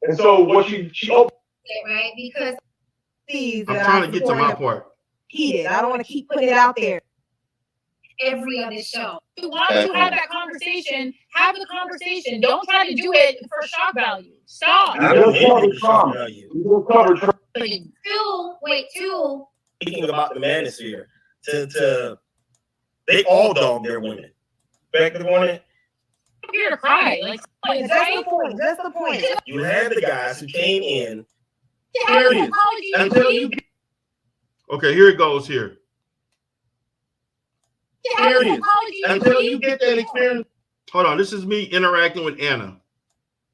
And so what she opened. Right, because I'm trying to get to my part. Heated. I don't want to keep putting it out there. Every other show. If you want to have that conversation, have the conversation. Don't try to do it for shock value. Stop. Two. Speaking about the Manosphere, they all dog their women. Back to the morning. I'm here to cry. Like just the point. You had the guys who came in. Okay, here it goes here. Until you get that experience. Hold on, this is me interacting with Anna.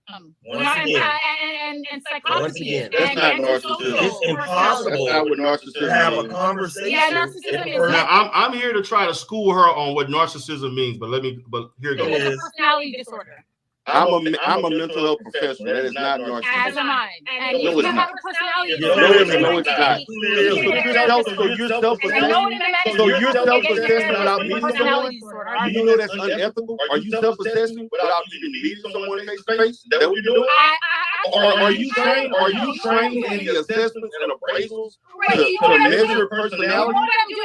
And psychology. That's not narcissism. It's impossible. That's not what narcissism to have a conversation. Yeah, narcissism is. Now, I'm here to try to school her on what narcissism means, but here it goes. It's a personality disorder. I'm a mental health professional. That is not narcissism. As am I. And no, you have a personality No, it's not. So you're self-assessing. So you're self-assessing without meeting someone. Do you know that's unethical? Are you self-assessing without even meeting someone face to face? Is that what you're doing? Or are you trained? Are you trained in the assessments and appraisals to measure personality?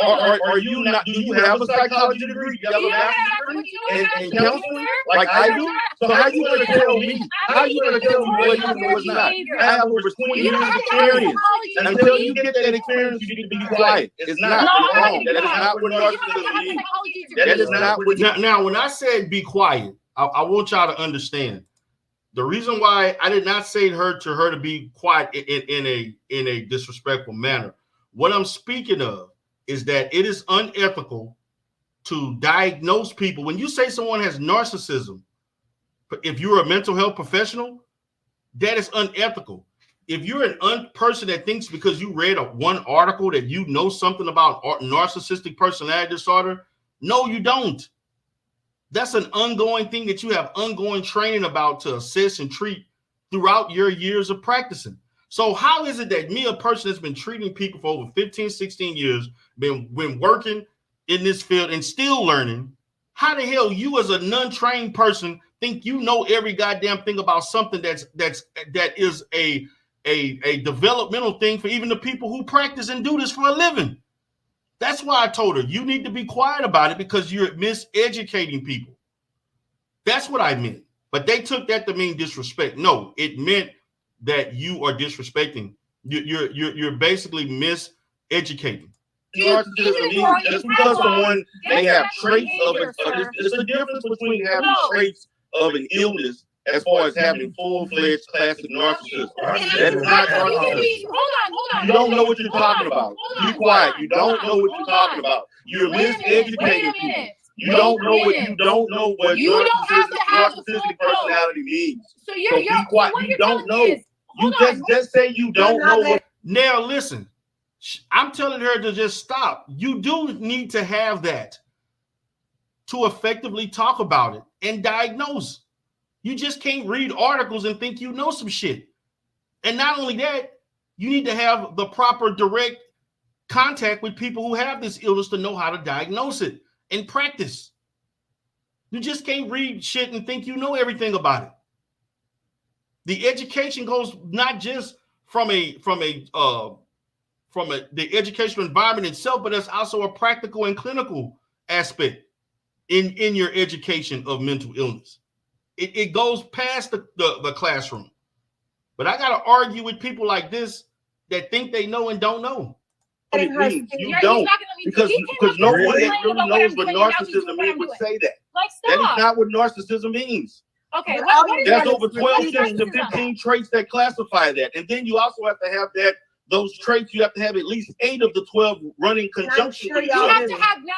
Or are you not? Do you have a psychology degree? Do you have a master's degree in counseling, like I do? So how you gonna tell me? How you gonna tell me what is and what's not? I have over 20 years of experience. And until you get that experience, you need to be quiet. It's not wrong. That is not what narcissism is. That is not what. Now, when I said be quiet, I want y'all to understand. The reason why I did not say to her to be quiet in a disrespectful manner. What I'm speaking of is that it is unethical to diagnose people. When you say someone has narcissism, if you're a mental health professional, that is unethical. If you're an person that thinks because you read one article that you know something about narcissistic personality disorder, no, you don't. That's an ongoing thing that you have ongoing training about to assess and treat throughout your years of practicing. So how is it that me, a person that's been treating people for over 15, 16 years, been working in this field and still learning, how the hell you as a non-trained person think you know every goddamn thing about something that is a developmental thing for even the people who practice and do this for a living? That's why I told her you need to be quiet about it because you're miseducating people. That's what I meant. But they took that to mean disrespect. No, it meant that you are disrespecting You're basically miseducating. Narcissism, just because someone may have traits of it, it's the difference between having traits of an illness as far as having full-fledged classic narcissism. That is not narcissism. Hold on. You don't know what you're talking about. Be quiet. You don't know what you're talking about. You're miseducating people. You don't know what narcissistic personality means. So be quiet. You don't know. You just say you don't know what. Now listen, I'm telling her to just stop. You do need to have that to effectively talk about it and diagnose. You just can't read articles and think you know some shit. And not only that, you need to have the proper direct contact with people who have this illness to know how to diagnose it and practice. You just can't read shit and think you know everything about it. The education goes not just from the educational environment itself, but there's also a practical and clinical aspect in your education of mental illness. It goes past the classroom. But I got to argue with people like this that think they know and don't know. What it means. You don't, because no one that really knows what narcissism means would say that. That is not what narcissism means. Okay, there's over 12 to 15 traits that classify that, and then you also have to have those traits. You have to have at least 8 of the 12 running conjunction with each other.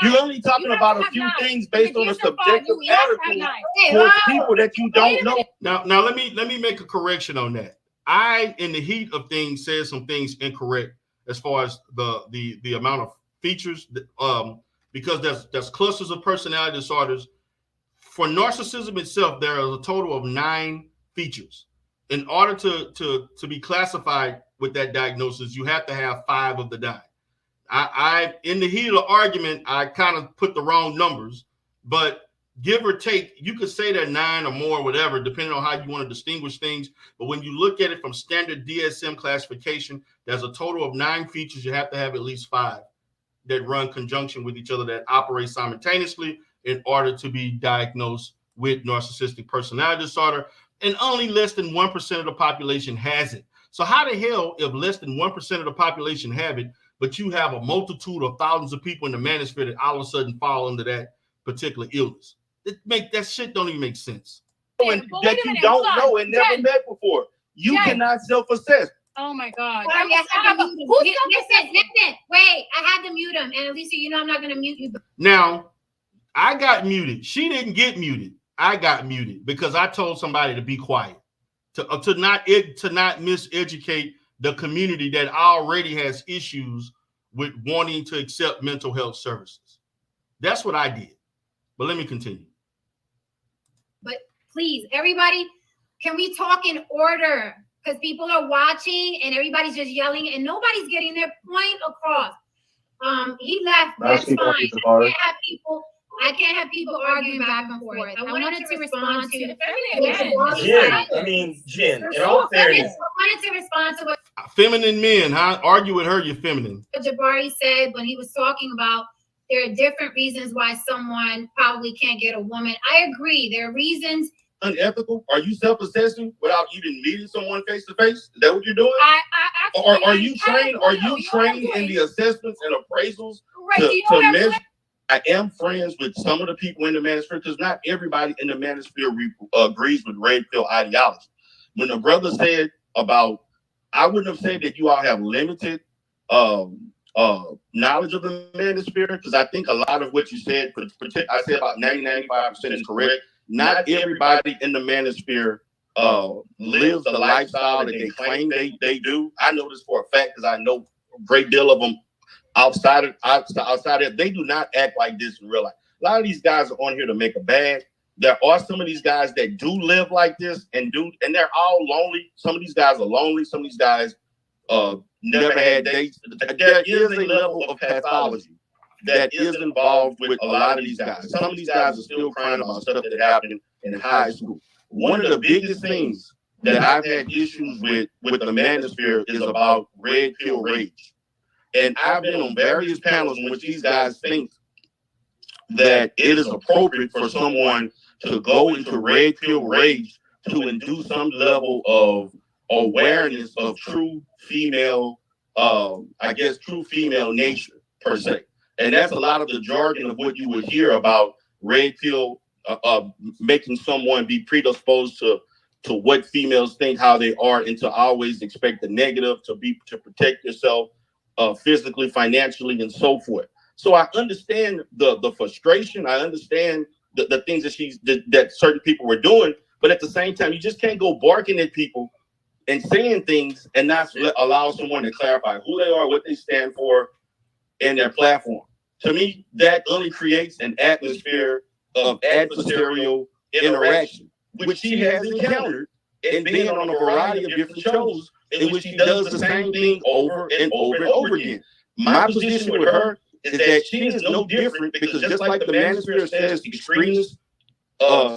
You're only talking about a few things based on a subjective attitude towards people that you don't know. Now let me make a correction on that. I, in the heat of things, said some things incorrect as far as the amount of features, because there's clusters of personality disorders. For narcissism itself, there is a total of 9 features. In order to be classified with that diagnosis, you have to have 5 of the 9. I in the heat of the argument, I kind of put the wrong numbers, but give or take, you could say they're 9 or more, whatever, depending on how you want to distinguish things. But when you look at it from standard DSM classification, there's a total of 9 features. You have to have at least 5 that run conjunction with each other, that operate simultaneously in order to be diagnosed with narcissistic personality disorder. And only less than 1% of the population has it. So how the hell, if less than 1% of the population have it, but you have a multitude of thousands of people in the manosphere that all of a sudden fall under that particular illness? That shit don't even make sense. And that you don't know and never met before. You cannot self-assess. Oh my God. Listen. Wait, I had to mute him. And Alicia, you know I'm not going to mute you. Now, I got muted. She didn't get muted. I got muted because I told somebody to be quiet, to not miseducate the community that already has issues with wanting to accept mental health services. That's what I did. But let me continue. But please, everybody, can we talk in order? Because people are watching and everybody's just yelling and nobody's getting their point across. He left. That's fine. I can't have people arguing back and forth. I wanted to respond to Jen, in all fairness. I wanted to respond to what feminine men, huh? Argue with her, you're feminine. Jabari said when he was talking about there are different reasons why someone probably can't get a woman. I agree. There are reasons. Unethical? Are you self-assessing without even meeting someone face to face? Is that what you're doing? Are you trained in the assessments and appraisals to measure? I am friends with some of the people in the manosphere because not everybody in the manosphere agrees with red pill ideology. When the brother said about, I wouldn't have said that you all have limited knowledge of the manosphere, because I think a lot of what you said, I said about 90-95% is correct. Not everybody in the manosphere lives the lifestyle that they claim they do. I know this for a fact because I know a great deal of them outside of, they do not act like this in real life. A lot of these guys are on here to make a bag. There are some of these guys that do live like this and they're all lonely. Some of these guys are lonely. Some of these guys never had dates. There is a level of pathology that is involved with a lot of these guys. Some of these guys are still crying about stuff that happened in high school. One of the biggest things that I've had issues with the manosphere is about red pill rage. And I've been on various panels in which these guys think that it is appropriate for someone to go into red pill rage to induce some level awareness of true female, I guess, true female nature per se. And that's a lot of the jargon of what you would hear about red pill making someone be predisposed to what females think, how they are, and to always expect the negative, to protect yourself physically, financially, and so forth. So I understand the frustration. I understand the things that certain people were doing, but at the same time, you just can't go barking at people and saying things and not allow someone to clarify who they are, what they stand for, and their platform. To me, that only creates an atmosphere of adversarial interaction, which she has encountered and been on a variety of different shows in which she does the same thing over and over and over again. My position with her is that she is no different, because just like the Manosphere says extremist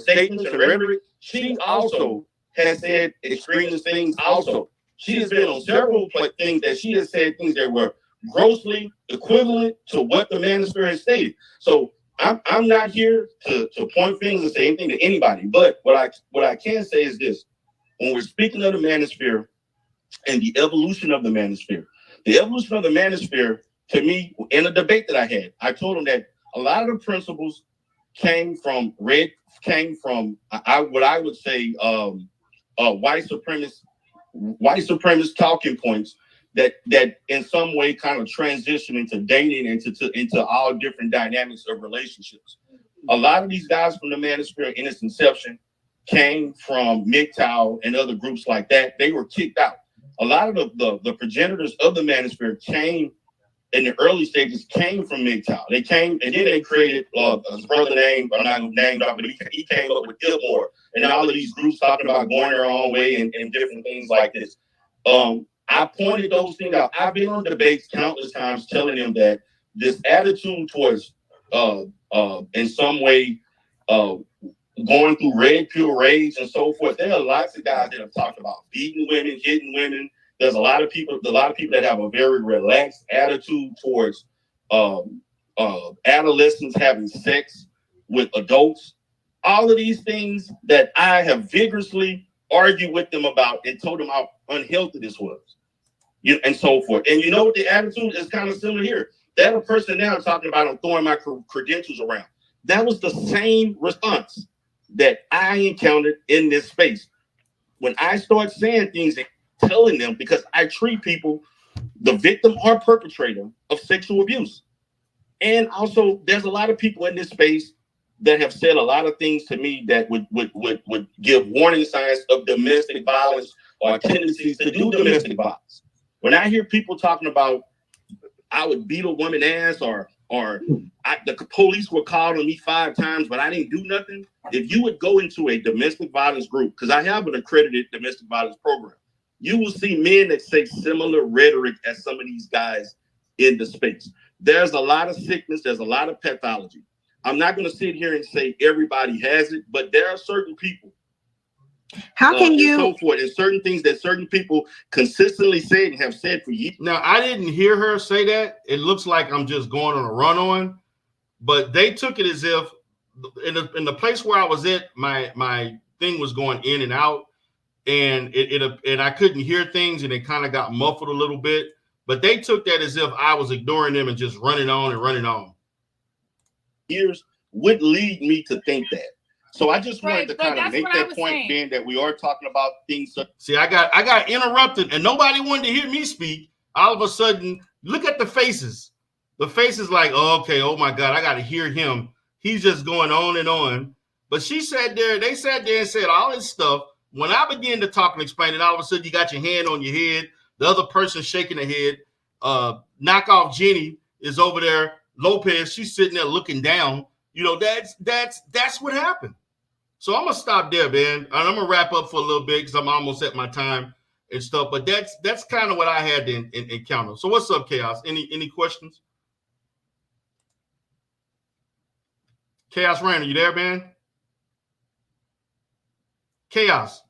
statements and rhetoric, she also has said extremist things also. She has been on several things that she has said things that were grossly equivalent to what the Manosphere has stated. So I'm not here to point fingers and say anything to anybody, but what I can say is this. When we're speaking of the Manosphere and the evolution of the Manosphere, to me, in a debate that I had, I told them that a lot of the principles came from what I would say white supremacist talking points that in some way kind of transition into dating and into all different dynamics of relationships. A lot of these guys from the Manosphere in its inception came from MGTOW and other groups like that. They were kicked out. A lot of the progenitors of the Manosphere came in the early stages, came from MGTOW. They came and then they created a brother name, I'm not going to name drop, but he came up with Gilmore and all of these groups talking about going their own way and different things like this. I pointed those things out. I've been on debates countless times telling them that this attitude towards in some way going through red pill rage and so forth. There are lots of guys that have talked about beating women, hitting women. There's a lot of people that have a very relaxed attitude towards adolescents having sex with adults. All of these things that I have vigorously argued with them about and told them how unhealthy this was, and so forth. And you know what, the attitude is kind of similar here. That a person now talking about I'm throwing my credentials around. That was the same response that I encountered in this space. When I start saying things and telling them, because I treat people, the victim or perpetrator of sexual abuse. And also there's a lot of people in this space that have said a lot of things to me that would give warning signs of domestic violence or tendencies to do domestic violence. When I hear people talking about I would beat a woman ass or the police were called on me 5 times, but I didn't do nothing. If you would go into a domestic violence group, because I have an accredited domestic violence program, you will see men that say similar rhetoric as some of these guys in the space. There's a lot of sickness. There's a lot of pathology. I'm not going to sit here and say everybody has it, but there are certain people. How can you? And so forth, and certain things that certain people consistently say and have said for years. Now, I didn't hear her say that. It looks like I'm just going on a run on, but they took it as if in the place where I was at, my thing was going in and out, and and I couldn't hear things, and it kind of got muffled a little bit. But they took that as if I was ignoring them and just running on and running on. Years would lead me to think that. So I just wanted to kind of make that point, Ben, that we are talking about things. See, I got interrupted and nobody wanted to hear me speak. All of a sudden, look at the faces. The faces like, oh, okay, oh my God, I got to hear him. He's just going on and on. But they sat there and said all this stuff. When I began to talk and explain it, all of a sudden you got your hand on your head. The other person shaking her head. Knockoff Jenny is over there. Lopez, she's sitting there looking down. You know, that's what happened. So I'm gonna stop there, man. And I'm gonna wrap up for a little bit because I'm almost at my time and stuff. But that's kind of what I had to encounter. So what's up, Chaos? Any questions? Chaos Rain, are you there, man? Chaos.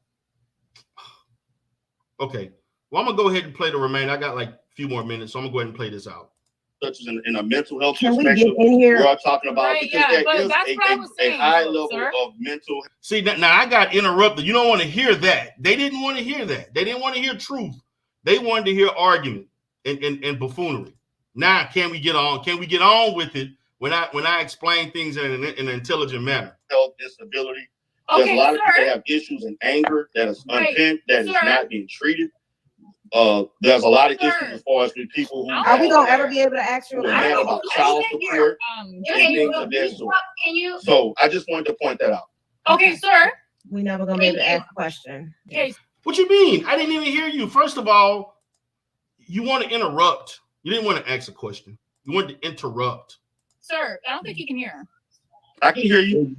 Okay. Well, I'm gonna go ahead and play the remainder. I got like a few more minutes, so I'm gonna go ahead and play this out. such as in a mental health Can we perspective, get in here? we are talking about Right, because yeah, there but is that's what I was a saying, high though, level sir. of mental. See, now I got interrupted. You don't want to hear that. They didn't want to hear that. They didn't want to hear truth. They wanted to hear argument and buffoonery. Now, can we get on? Can we get on with it when I explain things in an intelligent manner? Health disability. There's a lot of people that have issues and anger that is unpent, that is not being treated. There's a lot of issues as far as with people who Are we gonna ever be able to ask you? who are mad about child support and things of that sort. So I just wanted to point that out. Okay, sir. We never gonna be able to ask a question. Okay. What you mean? I didn't even hear you. First of all, you want to interrupt. You didn't want to ask a question. You wanted to interrupt. Sir, I don't think you can hear. I can hear you.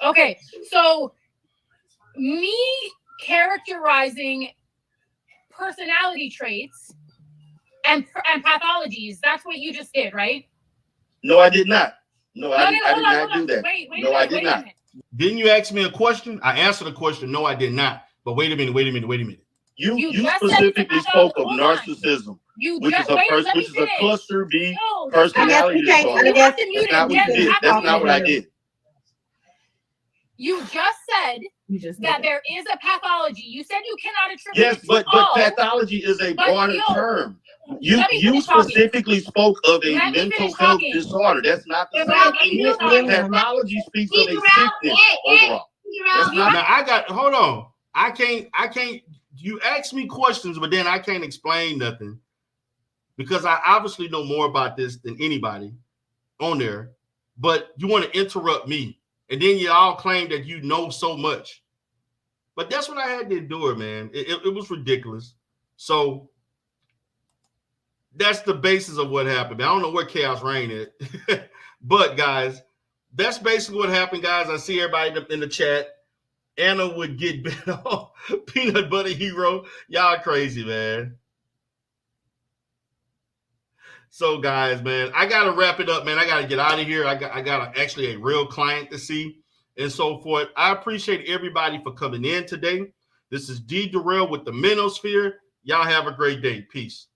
Okay, so me characterizing personality traits and pathologies, that's what you just did, right? No, I did not. No, I did not do that. Wait no, I did not. Didn't you ask me a question? I answered the question. No, I did not. But wait a minute. You specifically spoke of narcissism, which is a cluster B personality disorder. That's not what you did. That's not what I did. You just said that there is a pathology. You said you cannot attribute. Yes, but pathology is a broader term. You specifically spoke of a mental health disorder. That's not the same thing. Pathology speaks of a sickness overall. Now hold on. I can't. You ask me questions, but then I can't explain nothing because I obviously know more about this than anybody on there. But you want to interrupt me, and then you all claim that you know so much. But that's what I had to endure, man. It was ridiculous. So that's the basis of what happened. I don't know where chaos reigned at, but guys, that's basically what happened, guys. I see everybody in the chat. Anna would get bit off. Peanut butter hero. Y'all crazy, man. So, guys, man, I got to wrap it up, man. I got to get out of here. I got actually a real client to see and so forth. I appreciate everybody for coming in today. This is D. Durrell with the Manosphere. Y'all have a great day. Peace.